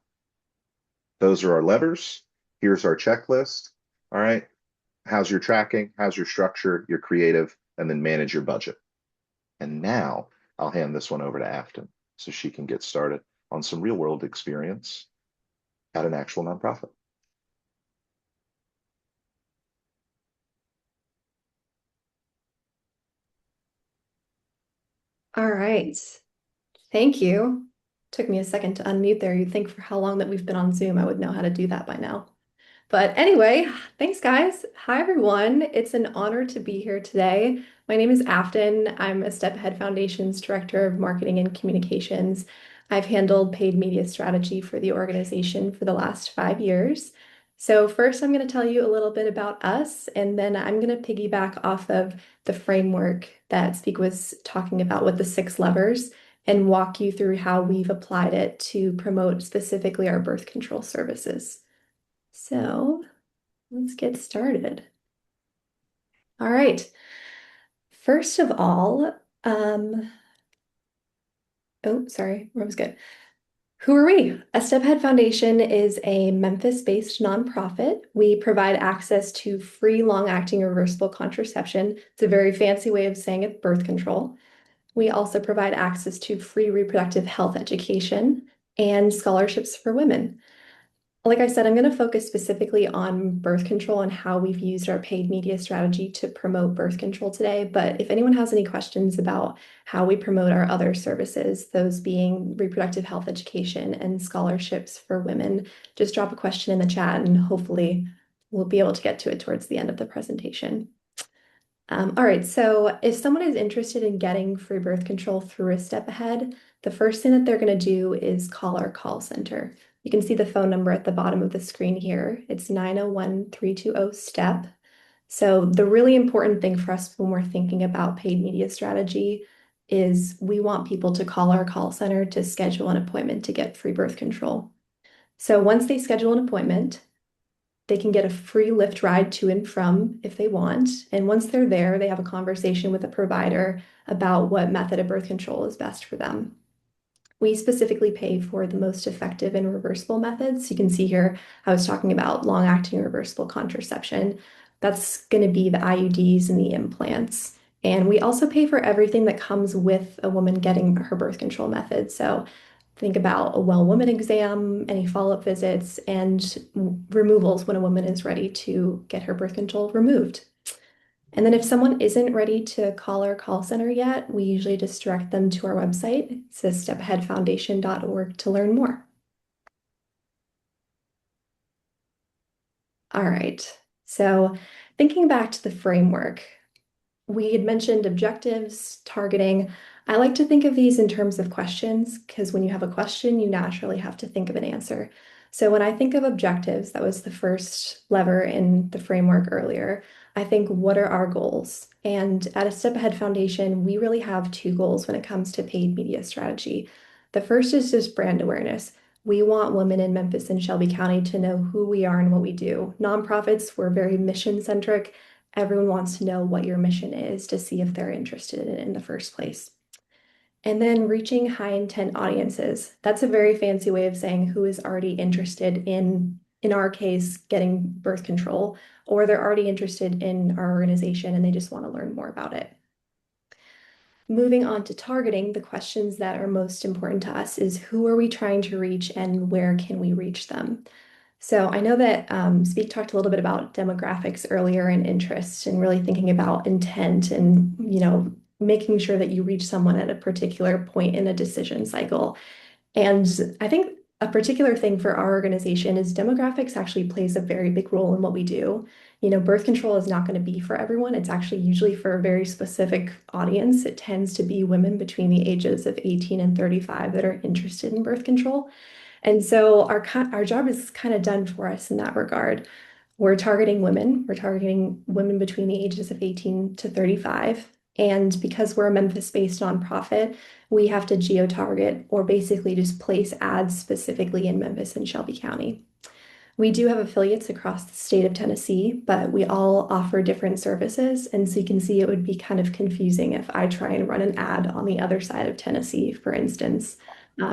Those are our levers. Here's our checklist. All right. How's your tracking? How's your structure, your creative, and then manage your budget. And now I'll hand this one over to Afton so she can get started on some real world experience at an actual nonprofit. All right. Thank you. Took me a second to unmute there. You'd think for how long that we've been on Zoom, I would know how to do that by now. But anyway, thanks, guys. Hi, everyone. It's an honor to be here today. My name is Afton. I'm a Step Ahead Foundation's Director of Marketing and Communications. I've handled paid media strategy for the organization for the last 5 years. So first, I'm going to tell you a little bit about us, and then I'm going to piggyback off of the framework that Speak was talking about with the 6 levers and walk you through how we've applied it to promote specifically our birth control services. So let's get started. All right. First of all, oh, sorry, where was good. Who are we? A Step Ahead Foundation is a Memphis-based nonprofit. We provide access to free long-acting reversible contraception. It's a very fancy way of saying it, birth control. We also provide access to free reproductive health education and scholarships for women. Like I said, I'm going to focus specifically on birth control and how we've used our paid media strategy to promote birth control today. But if anyone has any questions about how we promote our other services, those being reproductive health education and scholarships for women, just drop a question in the chat and hopefully we'll be able to get to it towards the end of the presentation. All right, so if someone is interested in getting free birth control through a Step Ahead, the first thing that they're going to do is call our call center. You can see the phone number at the bottom of the screen here. It's 901-320-STEP. So the really important thing for us when we're thinking about paid media strategy is we want people to call our call center to schedule an appointment to get free birth control. So once they schedule an appointment, they can get a free Lyft ride to and from if they want. And once they're there, they have a conversation with a provider about what method of birth control is best for them. We specifically pay for the most effective and reversible methods. You can see here, I was talking about long-acting reversible contraception. That's going to be the IUDs and the implants. And we also pay for everything that comes with a woman getting her birth control method. So think about a well woman exam, any follow-up visits, and removals when a woman is ready to get her birth control removed. And then if someone isn't ready to call our call center yet, we usually just direct them to our website. It says stepaheadfoundation.org to learn more. All right, so thinking back to the framework, we had mentioned objectives, targeting. I like to think of these in terms of questions because when you have a question, you naturally have to think of an answer. So when I think of objectives, that was the first lever in the framework earlier. I think, what are our goals? And at a Step Ahead Foundation, we really have two goals when it comes to paid media strategy. The first is just brand awareness. We want women in Memphis and Shelby County to know who we are and what we do. Nonprofits, we're very mission centric. Everyone wants to know what your mission is to see if they're interested in it in the first place. And then reaching high intent audiences. That's a very fancy way of saying who is already interested in our case, getting birth control, or they're already interested in our organization and they just want to learn more about it. Moving on to targeting, the questions that are most important to us is who are we trying to reach and where can we reach them? So I know that Speak talked a little bit about demographics earlier and interest and really thinking about intent and, making sure that you reach someone at a particular point in a decision cycle. And I think a particular thing for our organization is demographics actually plays a very big role in what we do. Birth control is not going to be for everyone. It's actually usually for a very specific audience. It tends to be women between the ages of 18 and 35 that are interested in birth control. And so our job is kind of done for us in that regard. We're targeting women. We're targeting women between the ages of 18 to 35. And because we're a Memphis-based nonprofit, we have to geo-target or basically just place ads specifically in Memphis and Shelby County. We do have affiliates across the state of Tennessee, but we all offer different services. And so you can see it would be kind of confusing if I try and run an ad on the other side of Tennessee, for instance.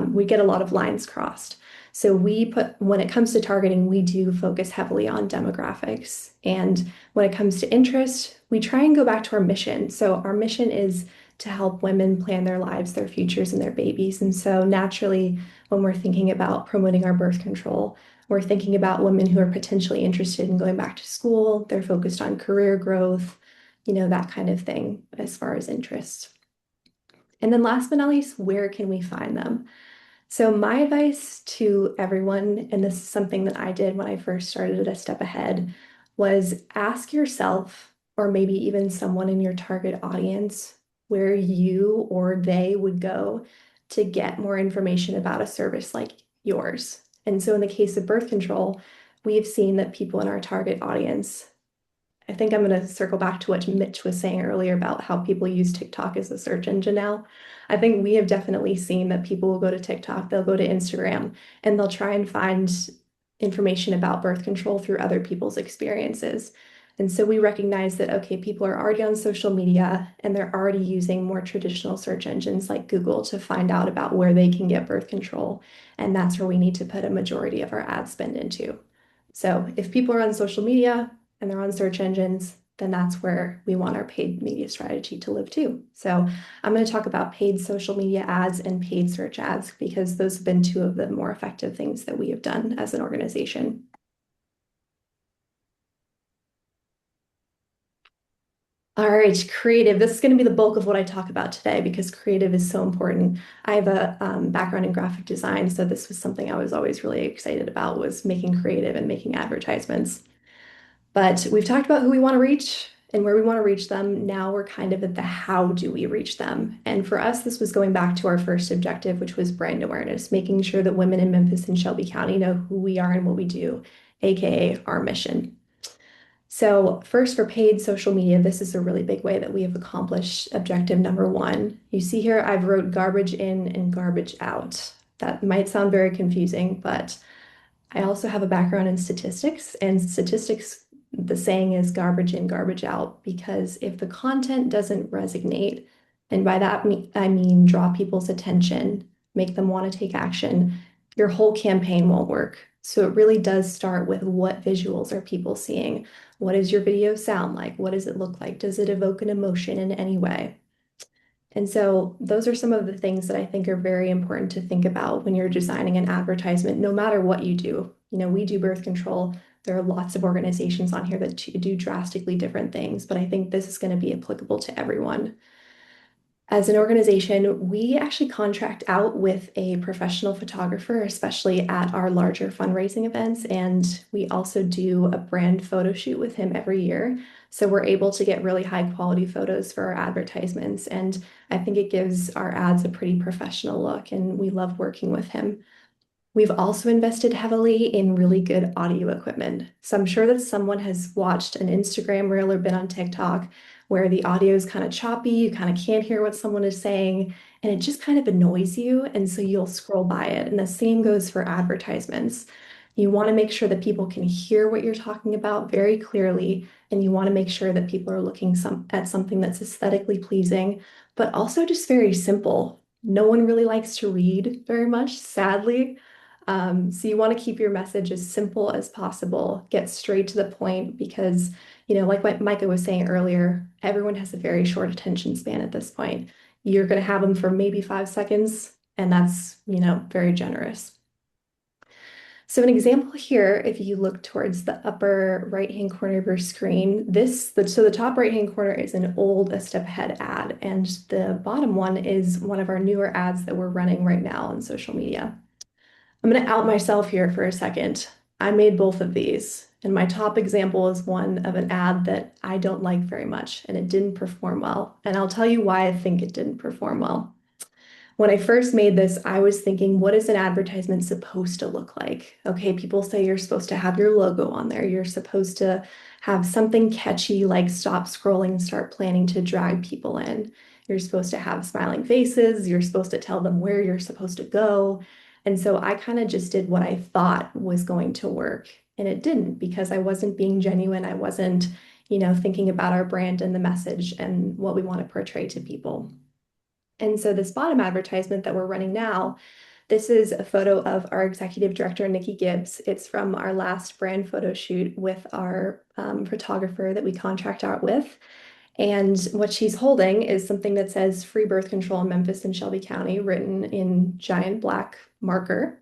We get a lot of lines crossed. So when it comes to targeting, we do focus heavily on demographics. And when it comes to interest, we try and go back to our mission. So our mission is to help women plan their lives, their futures, and their babies. And so naturally, when we're thinking about promoting our birth control, we're thinking about women who are potentially interested in going back to school. They're focused on career growth, that kind of thing as far as interests. And then last but not least, where can we find them? So my advice to everyone, and this is something that I did when I first started at A Step Ahead, was ask yourself, or maybe even someone in your target audience, where you or they would go to get more information about a service like yours. And so in the case of birth control, we have seen that people in our target audience, I think I'm going to circle back to what Mitch was saying earlier about how people use TikTok as a search engine now. I think we have definitely seen that people will go to TikTok, they'll go to Instagram, and they'll try and find information about birth control through other people's experiences. And so we recognize that, okay, people are already on social media and they're already using more traditional search engines like Google to find out about where they can get birth control. And that's where we need to put a majority of our ad spend into. So if people are on social media, and they're on search engines, then that's where we want our paid media strategy to live too. So I'm going to talk about paid social media ads and paid search ads because those have been two of the more effective things that we have done as an organization. All right, creative. This is going to be the bulk of what I talk about today because creative is so important. I have a background in graphic design, so this was something I was always really excited about was making creative and making advertisements. But we've talked about who we want to reach and where we want to reach them. Now we're kind of at the how do we reach them. And for us, this was going back to our first objective, which was brand awareness, making sure that women in Memphis and Shelby County know who we are and what we do, aka our mission. So first for paid social media, this is a really big way that we have accomplished objective number one. You see here, I've wrote garbage in and garbage out. That might sound very confusing, but I also have a background in statistics, and statistics, the saying is garbage in, garbage out, because if the content doesn't resonate, and by that I mean draw people's attention, make them want to take action, your whole campaign won't work. So it really does start with what visuals are people seeing? What does your video sound like? What does it look like? Does it evoke an emotion in any way? And so those are some of the things that I think are very important to think about when you're designing an advertisement, no matter what you do. We do birth control. There are lots of organizations on here that do drastically different things, but I think this is going to be applicable to everyone. As an organization, we actually contract out with a professional photographer, especially at our larger fundraising events. And we also do a brand photo shoot with him every year. So we're able to get really high quality photos for our advertisements. And I think it gives our ads a pretty professional look, and we love working with him. We've also invested heavily in really good audio equipment. So I'm sure that someone has watched an Instagram reel or been on TikTok where the audio is kind of choppy, you kind of can't hear what someone is saying, and it just kind of annoys you. And so you'll scroll by it. And the same goes for advertisements. You want to make sure that people can hear what you're talking about very clearly, and you want to make sure that people are looking at something that's aesthetically pleasing, but also just very simple. No one really likes to read very much, sadly. So you want to keep your message as simple as possible, get straight to the point because, like what Micah was saying earlier, everyone has a very short attention span at this point. You're going to have them for maybe 5 seconds, and that's, very generous. So an example here, if you look towards the upper right-hand corner of your screen, so the top right-hand corner is an old A Step Ahead ad, and the bottom one is one of our newer ads that we're running right now on social media. I'm going to out myself here for a second. I made both of these, and my top example is one of an ad that I don't like very much, and it didn't perform well. And I'll tell you why I think it didn't perform well. When I first made this, I was thinking, what is an advertisement supposed to look like? Okay, people say you're supposed to have your logo on there. You're supposed to have something catchy like stop scrolling, start planning to drag people in. You're supposed to have smiling faces. You're supposed to tell them where you're supposed to go. And so I kind of just did what I thought was going to work. And it didn't because I wasn't being genuine. I wasn't, thinking about our brand and the message and what we want to portray to people. And so this bottom advertisement that we're running now, this is a photo of our executive director, Nikki Gibbs. It's from our last brand photo shoot with our photographer that we contract out with. And what she's holding is something that says free birth control in Memphis and Shelby County, written in giant black marker.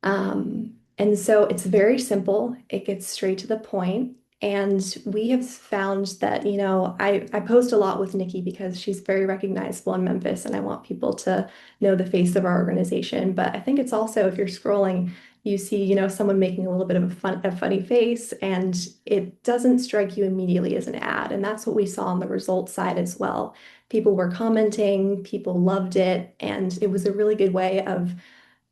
And so it's very simple. It gets straight to the point. And we have found that, I post a lot with Nikki because she's very recognizable in Memphis and I want people to know the face of our organization. But I think it's also, if you're scrolling, you see, someone making a little bit of a funny face and it doesn't strike you immediately as an ad. And that's what we saw on the results side as well. People were commenting, people loved it, and it was a really good way of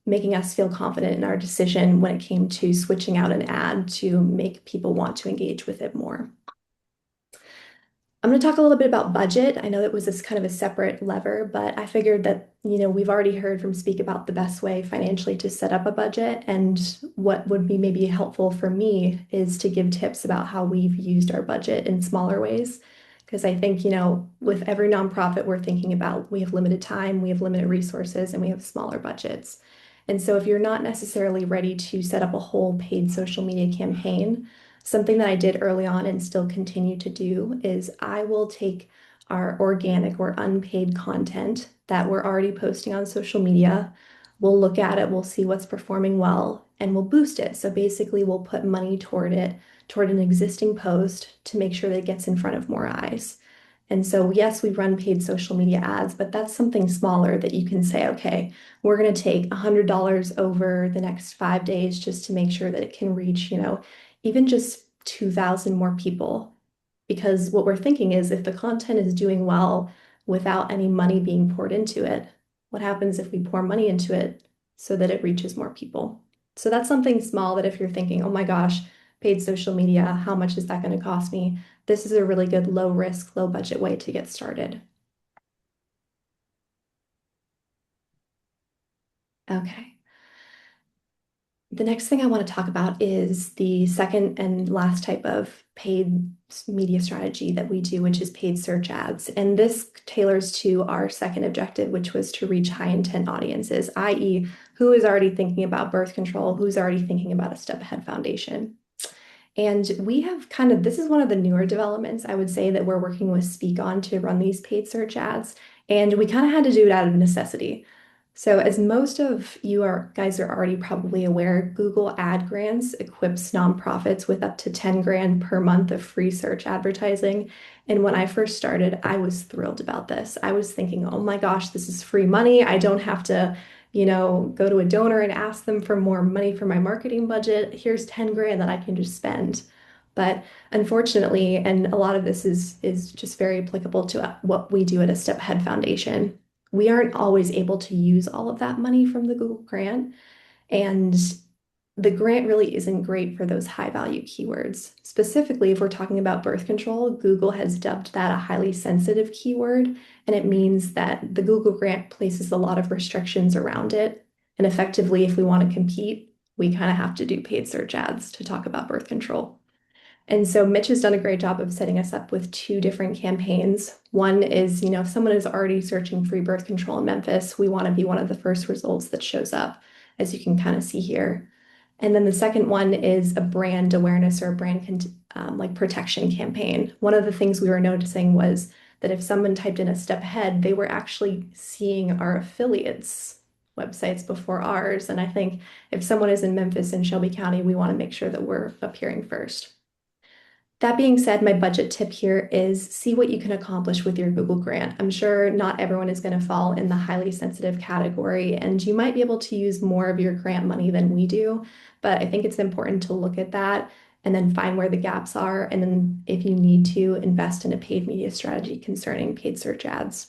making us feel confident in our decision when it came to switching out an ad to make people want to engage with it more. I'm going to talk a little bit about budget. I know that was this kind of a separate lever, but I figured that, we've already heard from Speak about the best way financially to set up a budget. And what would be maybe helpful for me is to give tips about how we've used our budget in smaller ways. Because I think, with every nonprofit we're thinking about, we have limited time, we have limited resources, and we have smaller budgets. And so if you're not necessarily ready to set up a whole paid social media campaign, something that I did early on and still continue to do is I will take our organic or unpaid content that we're already posting on social media. We'll look at it, we'll see what's performing well, and we'll boost it. So basically, we'll put money toward it, toward an existing post to make sure that it gets in front of more eyes. And so, yes, we run paid social media ads, but that's something smaller that you can say, okay, we're going to take $100 over the next 5 days just to make sure that it can reach, even just 2,000 more people. Because what we're thinking is if the content is doing well without any money being poured into it, what happens if we pour money into it so that it reaches more people? So that's something small that if you're thinking, oh my gosh, paid social media, how much is that going to cost me? This is a really good low risk, low budget way to get started. Okay. The next thing I want to talk about is the second and last type of paid media strategy that we do, which is paid search ads. And this tailors to our second objective, which was to reach high intent audiences, i.e., who is already thinking about birth control, who's already thinking about a Step Ahead Foundation. And we have this is one of the newer developments I would say that we're working with Speak on to run these paid search ads. And we kind of had to do it out of necessity. So as most of guys are already probably aware, Google Ad Grants equips nonprofits with up to 10 grand per month of free search advertising. And when I first started, I was thrilled about this. I was thinking, oh my gosh, this is free money. I don't have to, go to a donor and ask them for more money for my marketing budget. Here's 10 grand that I can just spend. But unfortunately, and a lot of this is just very applicable to what we do at a Step Ahead Foundation, we aren't always able to use all of that money from the Google grant. And the grant really isn't great for those high value keywords. Specifically, if we're talking about birth control, Google has dubbed that a highly sensitive keyword, and it means that the Google grant places a lot of restrictions around it. And effectively, if we want to compete, we kind of have to do paid search ads to talk about birth control. And so Mitch has done a great job of setting us up with two different campaigns. One is, if someone is already searching free birth control in Memphis, we want to be one of the first results that shows up, as you can kind of see here. And then the second one is a brand awareness or a like protection campaign. One of the things we were noticing was that if someone typed in a step ahead, they were actually seeing our affiliates' websites before ours. And I think if someone is in Memphis and Shelby County, we want to make sure that we're appearing first. That being said, my budget tip here is see what you can accomplish with your Google grant. I'm sure not everyone is going to fall in the highly sensitive category, and you might be able to use more of your grant money than we do, but I think it's important to look at that and then find where the gaps are, and then if you need to, invest in a paid media strategy concerning paid search ads.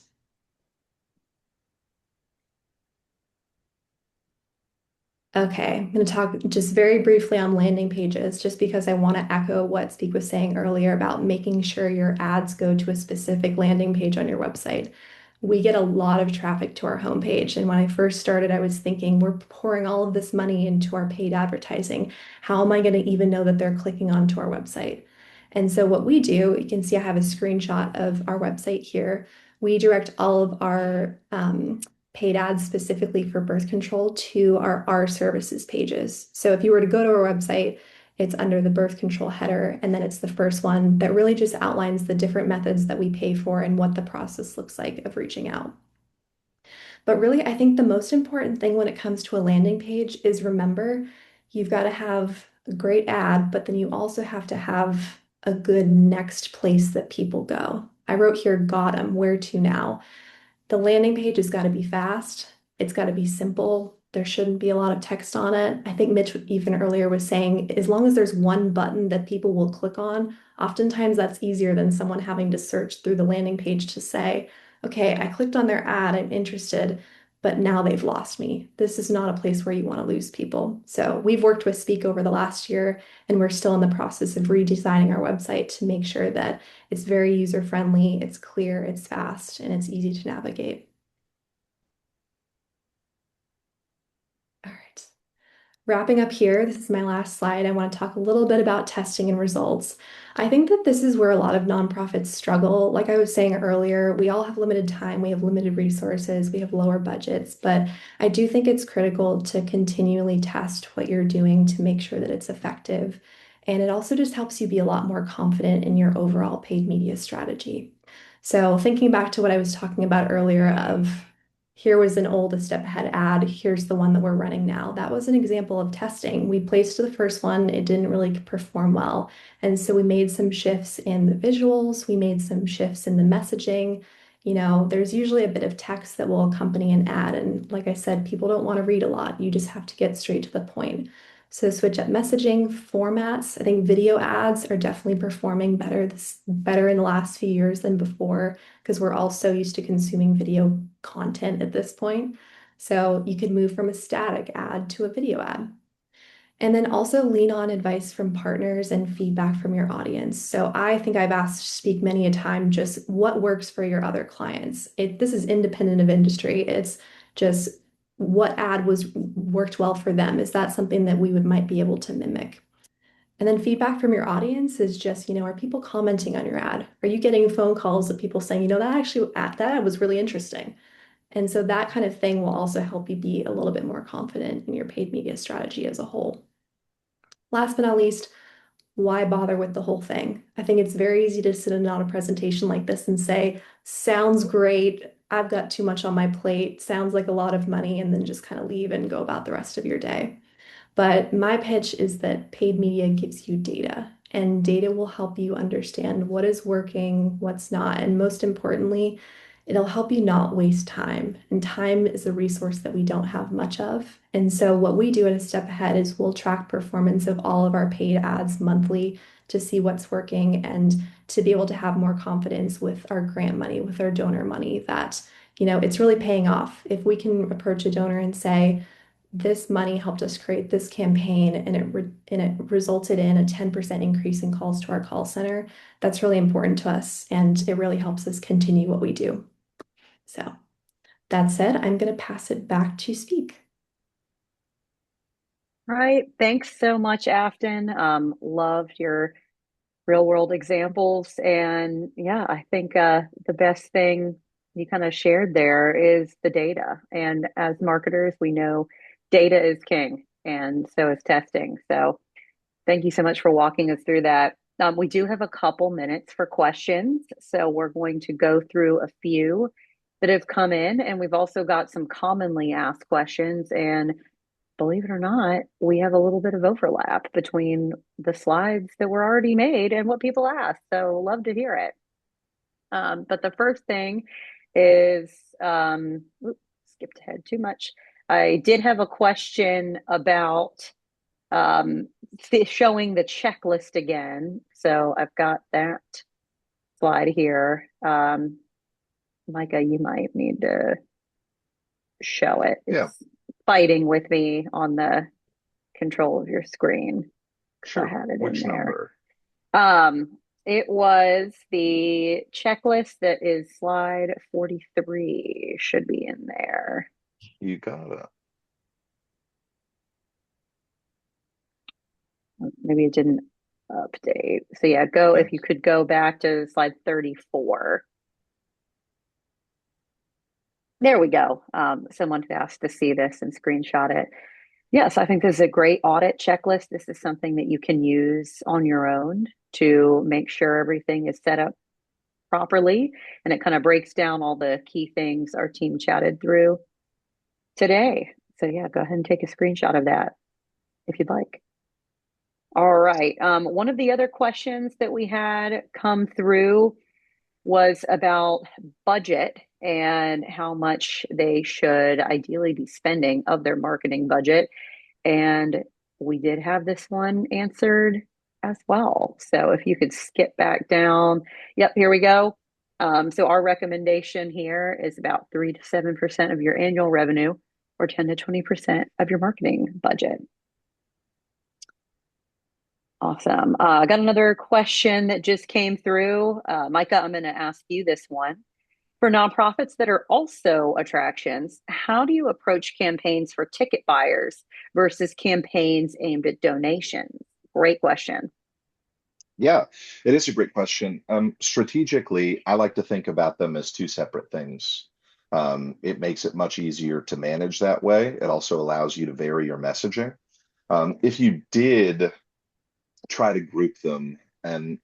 Okay, I'm going to talk just very briefly on landing pages, just because I want to echo what Speak was saying earlier about making sure your ads go to a specific landing page on your website. We get a lot of traffic to our homepage. And when I first started, I was thinking, we're pouring all of this money into our paid advertising. How am I going to even know that they're clicking onto our website? And so what we do, you can see I have a screenshot of our website here. We direct all of our paid ads specifically for birth control to our services pages. So if you were to go to our website, it's under the birth control header, and then it's the first one that really just outlines the different methods that we pay for and what the process looks like of reaching out. But really, I think the most important thing when it comes to a landing page is remember, you've got to have a great ad, but then you also have to have a good next place that people go. I wrote here, got 'em, where to now? The landing page has got to be fast. It's got to be simple. There shouldn't be a lot of text on it. I think Mitch even earlier was saying, as long as there's one button that people will click on, oftentimes that's easier than someone having to search through the landing page to say, okay, I clicked on their ad, I'm interested, but now they've lost me. This is not a place where you want to lose people. So we've worked with Speak over the last year, and we're still in the process of redesigning our website to make sure that it's very user-friendly, it's clear, it's fast, and it's easy to navigate. All right. Wrapping up here, this is my last slide. I want to talk a little bit about testing and results. I think that this is where a lot of nonprofits struggle. Like I was saying earlier, we all have limited time, we have limited resources, we have lower budgets, but I do think it's critical to continually test what you're doing to make sure that it's effective. And it also just helps you be a lot more confident in your overall paid media strategy. So thinking back to what I was talking about earlier of here was an old A Step Ahead ad. Here's the one that we're running now. That was an example of testing. We placed the first one, it didn't really perform well. And so we made some shifts in the visuals, we made some shifts in the messaging. There's usually a bit of text that will accompany an ad. And like I said, people don't want to read a lot. You just have to get straight to the point. So switch up messaging formats. I think video ads are definitely performing better in the last few years than before because we're all so used to consuming video content at this point. So you could move from a static ad to a video ad. And then also lean on advice from partners and feedback from your audience. So I think I've asked Speak many a time just what works for your other clients. This is independent of industry. It's just what ad worked well for them. Is that something that we might be able to mimic? And then feedback from your audience is just, are people commenting on your ad? Are you getting phone calls of people saying, that ad was really interesting? And so that kind of thing will also help you be a little bit more confident in your paid media strategy as a whole. Last but not least, why bother with the whole thing? I think it's very easy to sit in on a presentation like this and say, sounds great. I've got too much on my plate. Sounds like a lot of money, and then just kind of leave and go about the rest of your day. But my pitch is that paid media gives you data, and data will help you understand what is working, what's not, and most importantly, it'll help you not waste time. And time is a resource that we don't have much of. And so what we do at A Step Ahead is we'll track performance of all of our paid ads monthly to see what's working and to be able to have more confidence with our grant money, with our donor money, that it's really paying off. If we can approach a donor and say, this money helped us create this campaign, and it resulted in a 10% increase in calls to our call center. That's really important to us, and it really helps us continue what we do. So that said, I'm going to pass it back to Speak. All right. Thanks so much, Afton. Loved your real world examples. And yeah, I think the best thing you kind of shared there is the data. And as marketers, we know data is king, and so is testing. So thank you so much for walking us through that. We do have a couple minutes for questions. So we're going to go through a few that have come in, and we've also got some commonly asked questions. And believe it or not, we have a little bit of overlap between the slides that were already made and what people asked. So love to hear it. But the first thing is, oops, skipped ahead too much. I did have a question about showing the checklist again. So I've got that slide here. Micah, you might need to show it. Yeah, It's fighting with me on the control of your screen. I sure. had it in Which there. number? It was the checklist that is slide 43 should be in there. You got it. Maybe it didn't update. So yeah, if you could go back to slide 34. There we go. Someone had asked to see this and screenshot it. Yes, I think this is a great audit checklist. This is something that you can use on your own to make sure everything is set up properly. And it kind of breaks down all the key things our team chatted through today. So yeah, go ahead and take a screenshot of that if you'd like. All right. One of the other questions that we had come through was about budget and how much they should ideally be spending of their marketing budget. And we did have this one answered as well. So if you could skip back down. Yep, here we go. So our recommendation here is about 3 to 7% of your annual revenue, or 10 to 20% of your marketing budget. Awesome. I got another question that just came through. Micah, I'm going to ask you this one. For nonprofits that are also attractions, how do you approach campaigns for ticket buyers versus campaigns aimed at donations? Great question. Yeah, it is a great question. Strategically, I like to think about them as two separate things. It makes it much easier to manage that way. It also allows you to vary your messaging. If you did try to group them, and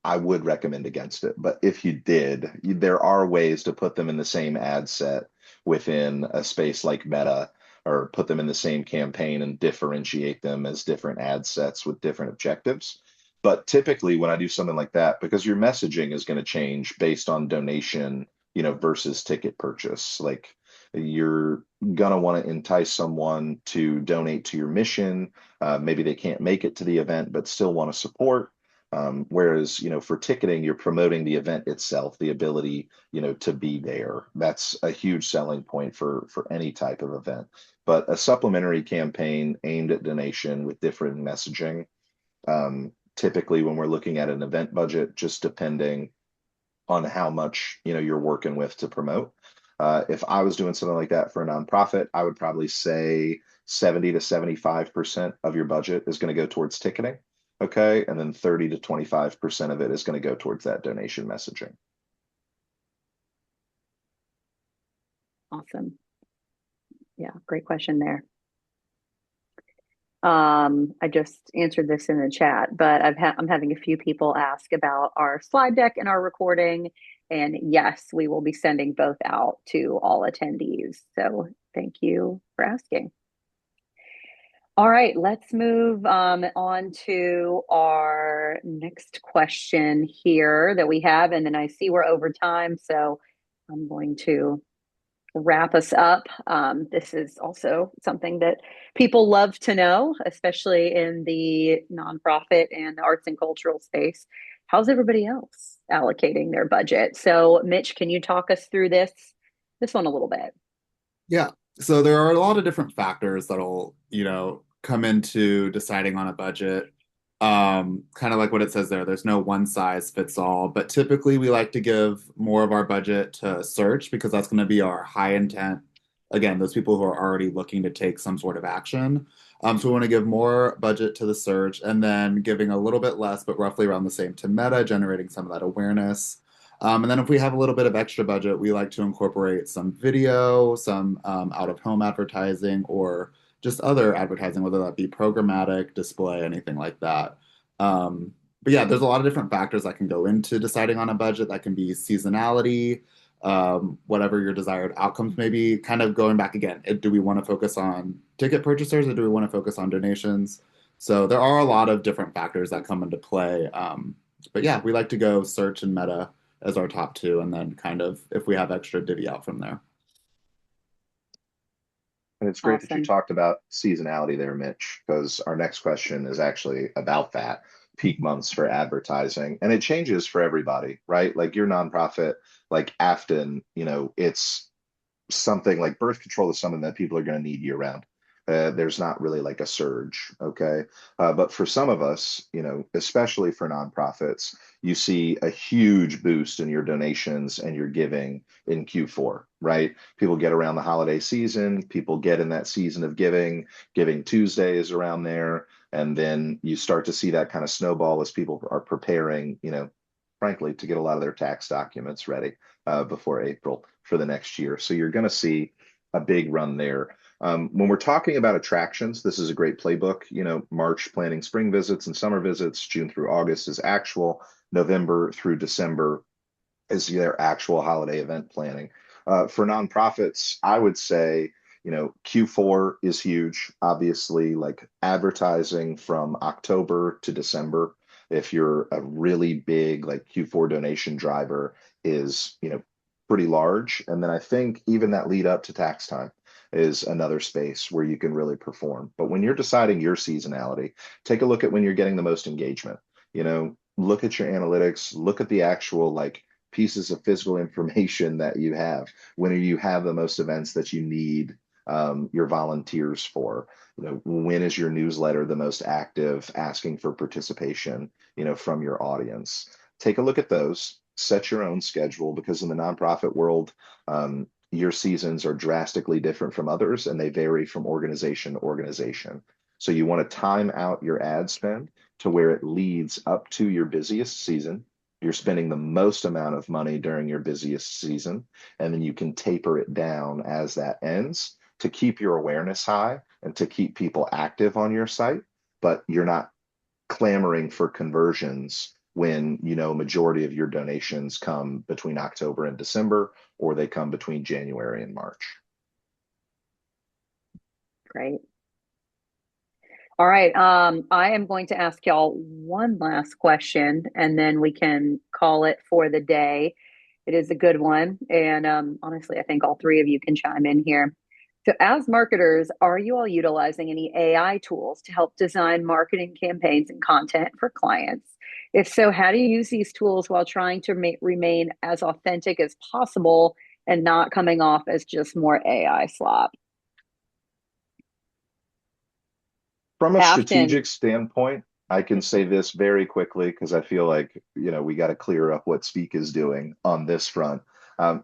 I would recommend against it, but if you did, there are ways to put them in the same ad set within a space like Meta, or put them in the same campaign and differentiate them as different ad sets with different objectives. But typically, when I do something like that, because your messaging is going to change based on donation, versus ticket purchase, like you're going to want to entice someone to donate to your mission. Maybe they can't make it to the event, but still want to support. Whereas, for ticketing, you're promoting the event itself, the ability, to be there. That's a huge selling point for any type of event. But a supplementary campaign aimed at donation with different messaging, typically when we're looking at an event budget, just depending on how much, you're working with to promote. If I was doing something like that for a nonprofit, I would probably say 70 to 75% of your budget is going to go towards ticketing. Okay. And then 30 to 25% of it is going to go towards that donation messaging. Awesome. Yeah, great question there. I just answered this in the chat, but I'm having a few people ask about our slide deck and our recording. And yes, we will be sending both out to all attendees. So thank you for asking. All right, let's move on to our next question here that we have. And then I see we're over time, so I'm going to wrap us up. This is also something that people love to know, especially in the nonprofit and the arts and cultural space. How's everybody else allocating their budget? So, Mitch, can you talk us through this one a little bit? Yeah. So there are a lot of different factors that'll, come into deciding on a budget. Kind of like what it says there, there's no one size fits all, but typically we like to give more of our budget to search because that's going to be our high intent. Again, those people who are already looking to take some sort of action. So we want to give more budget to the search and then giving a little bit less, but roughly around the same to Meta, generating some of that awareness. And then if we have a little bit of extra budget, we like to incorporate some video, some out-of-home advertising, or just other advertising, whether that be programmatic, display, anything like that. But yeah, there's a lot of different factors that can go into deciding on a budget. That can be seasonality, whatever your desired outcomes may be. Kind of going back again, do we want to focus on ticket purchasers or do we want to focus on donations? So there are a lot of different factors that come into play. But yeah, we like to go search and meta as our top two, and then kind of if we have extra divvy out from there. And it's great that you Awesome. talked about seasonality there, Mitch, because our next question is actually about that peak months for advertising. And it changes for everybody, right? Like your nonprofit, like Afton, it's something like birth control is something that people are going to need year round. There's not really like a surge, okay? But for some of us, especially for nonprofits, you see a huge boost in your donations and your giving in Q4, right? People get around the holiday season, people get in that season of giving, Giving Tuesday is around there, and then you start to see that kind of snowball as people are preparing, frankly, to get a lot of their tax documents ready before April for the next year. So you're going to see a big run there. When we're talking about attractions, this is a great playbook. March planning spring visits and summer visits, June through August is actual, November through December is their actual holiday event planning. For nonprofits, I would say, Q4 is huge. Obviously, like advertising from October to December, if you're a really big like Q4 donation driver, is, pretty large. And then I think even that lead up to tax time is another space where you can really perform. But when you're deciding your seasonality, take a look at when you're getting the most engagement. Look at your analytics, look at the actual like pieces of physical information that you have. When you have the most events that you need your volunteers for? When is your newsletter the most active, asking for participation, from your audience? Take a look at those. Set your own schedule because in the nonprofit world, your seasons are drastically different from others and they vary from organization to organization. So you want to time out your ad spend to where it leads up to your busiest season. You're spending the most amount of money during your busiest season, and then you can taper it down as that ends to keep your awareness high and to keep people active on your site, but you're not clamoring for conversions when majority of your donations come between October and December, or they come between January and March. Great. All right. I am going to ask y'all one last question and then we can call it for the day. It is a good one. And honestly, I think all three of you can chime in here. So, as marketers, are you all utilizing any AI tools to help design marketing campaigns and content for clients? If so, how do you use these tools while trying to remain as authentic as possible and not coming off as just more AI slop? From a Afton, strategic standpoint, I can say this very quickly because I feel like, we got to clear up what Speak is doing on this front.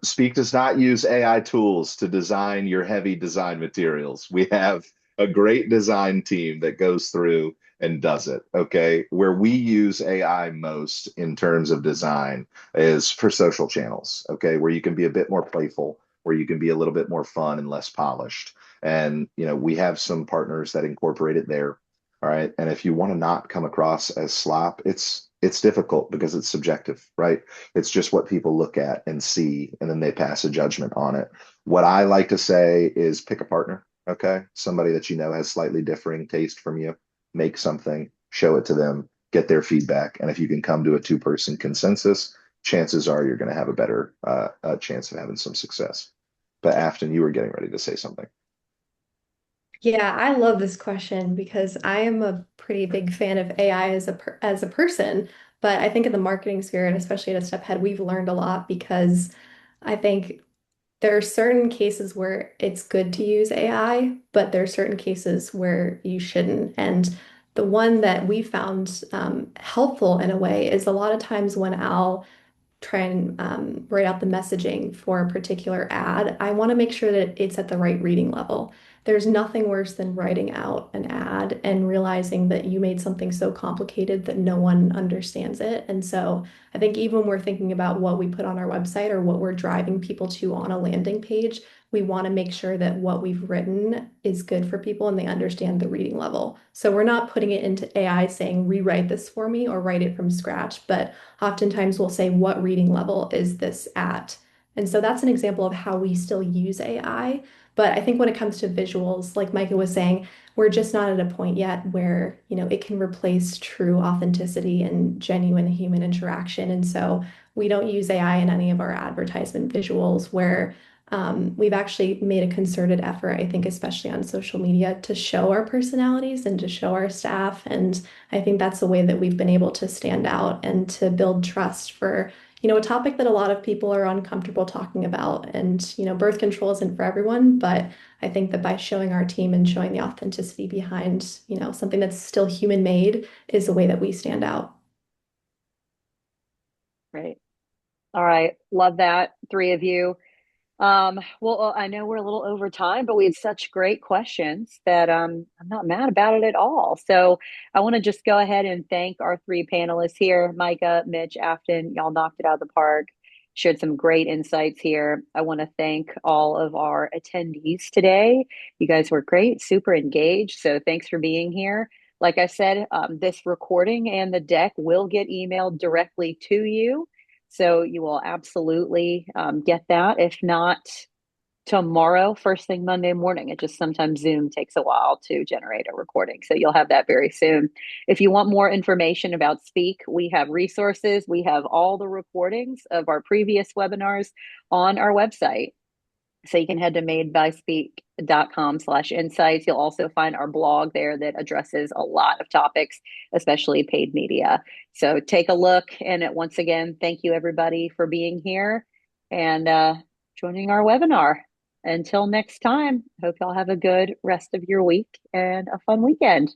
Speak does not use AI tools to design your heavy design materials. We have a great design team that goes through and does it. Okay. Where we use AI most in terms of design is for social channels. Okay. Where you can be a bit more playful, where you can be a little bit more fun and less polished. And, we have some partners that incorporate it there. All right. And if you want to not come across as slop, it's difficult because it's subjective, right? It's just what people look at and see, and then they pass a judgment on it. What I like to say is pick a partner, okay? Somebody that has slightly differing taste from you, make something, show it to them, get their feedback. And if you can come to a two-person consensus, chances are you're going to have a better chance of having some success. But Afton, you were getting ready to say something. Yeah, I love this question because I am a pretty big fan of AI as a person, but I think in the marketing sphere and especially at a step ahead, we've learned a lot because I think there are certain cases where it's good to use AI, but there are certain cases where you shouldn't. And the one that we found helpful in a way is a lot of times when I'll try and write out the messaging for a particular ad, I want to make sure that it's at the right reading level. There's nothing worse than writing out an ad and realizing that you made something so complicated that no one understands it. And so I think even when we're thinking about what we put on our website or what we're driving people to on a landing page, we want to make sure that what we've written is good for people and they understand the reading level. So we're not putting it into AI saying, rewrite this for me or write it from scratch, but oftentimes we'll say, what reading level is this at? And so that's an example of how we still use AI. But I think when it comes to visuals, like Micah was saying, we're just not at a point yet where, it can replace true authenticity and genuine human interaction. And so we don't use AI in any of our advertisement visuals where we've actually made a concerted effort, I think, especially on social media, to show our personalities and to show our staff. And I think that's the way that we've been able to stand out and to build trust for, a topic that a lot of people are uncomfortable talking about. And, birth control isn't for everyone, but I think that by showing our team and showing the authenticity behind, something that's still human made is the way that we stand out. Great. All right. Love that. Three of you. Well, I know we're a little over time, but we had such great questions that I'm not mad about it at all. So I want to just go ahead and thank our three panelists here, Micah, Mitch, Afton. Y'all knocked it out of the park, shared some great insights here. I want to thank all of our attendees today. You guys were great, super engaged. So thanks for being here. Like I said, this recording and the deck will get emailed directly to you. So you will absolutely get that. If not tomorrow, first thing Monday morning, it just sometimes Zoom takes a while to generate a recording. So you'll have that very soon. If you want more information about Speak, we have resources. We have all the recordings of our previous webinars on our website. So you can head to madebyspeak.com/insights. You'll also find our blog there that addresses a lot of topics, especially paid media. So take a look. And once again, thank you everybody for being here and joining our webinar. Until next time, hope y'all have a good rest of your week and a fun weekend.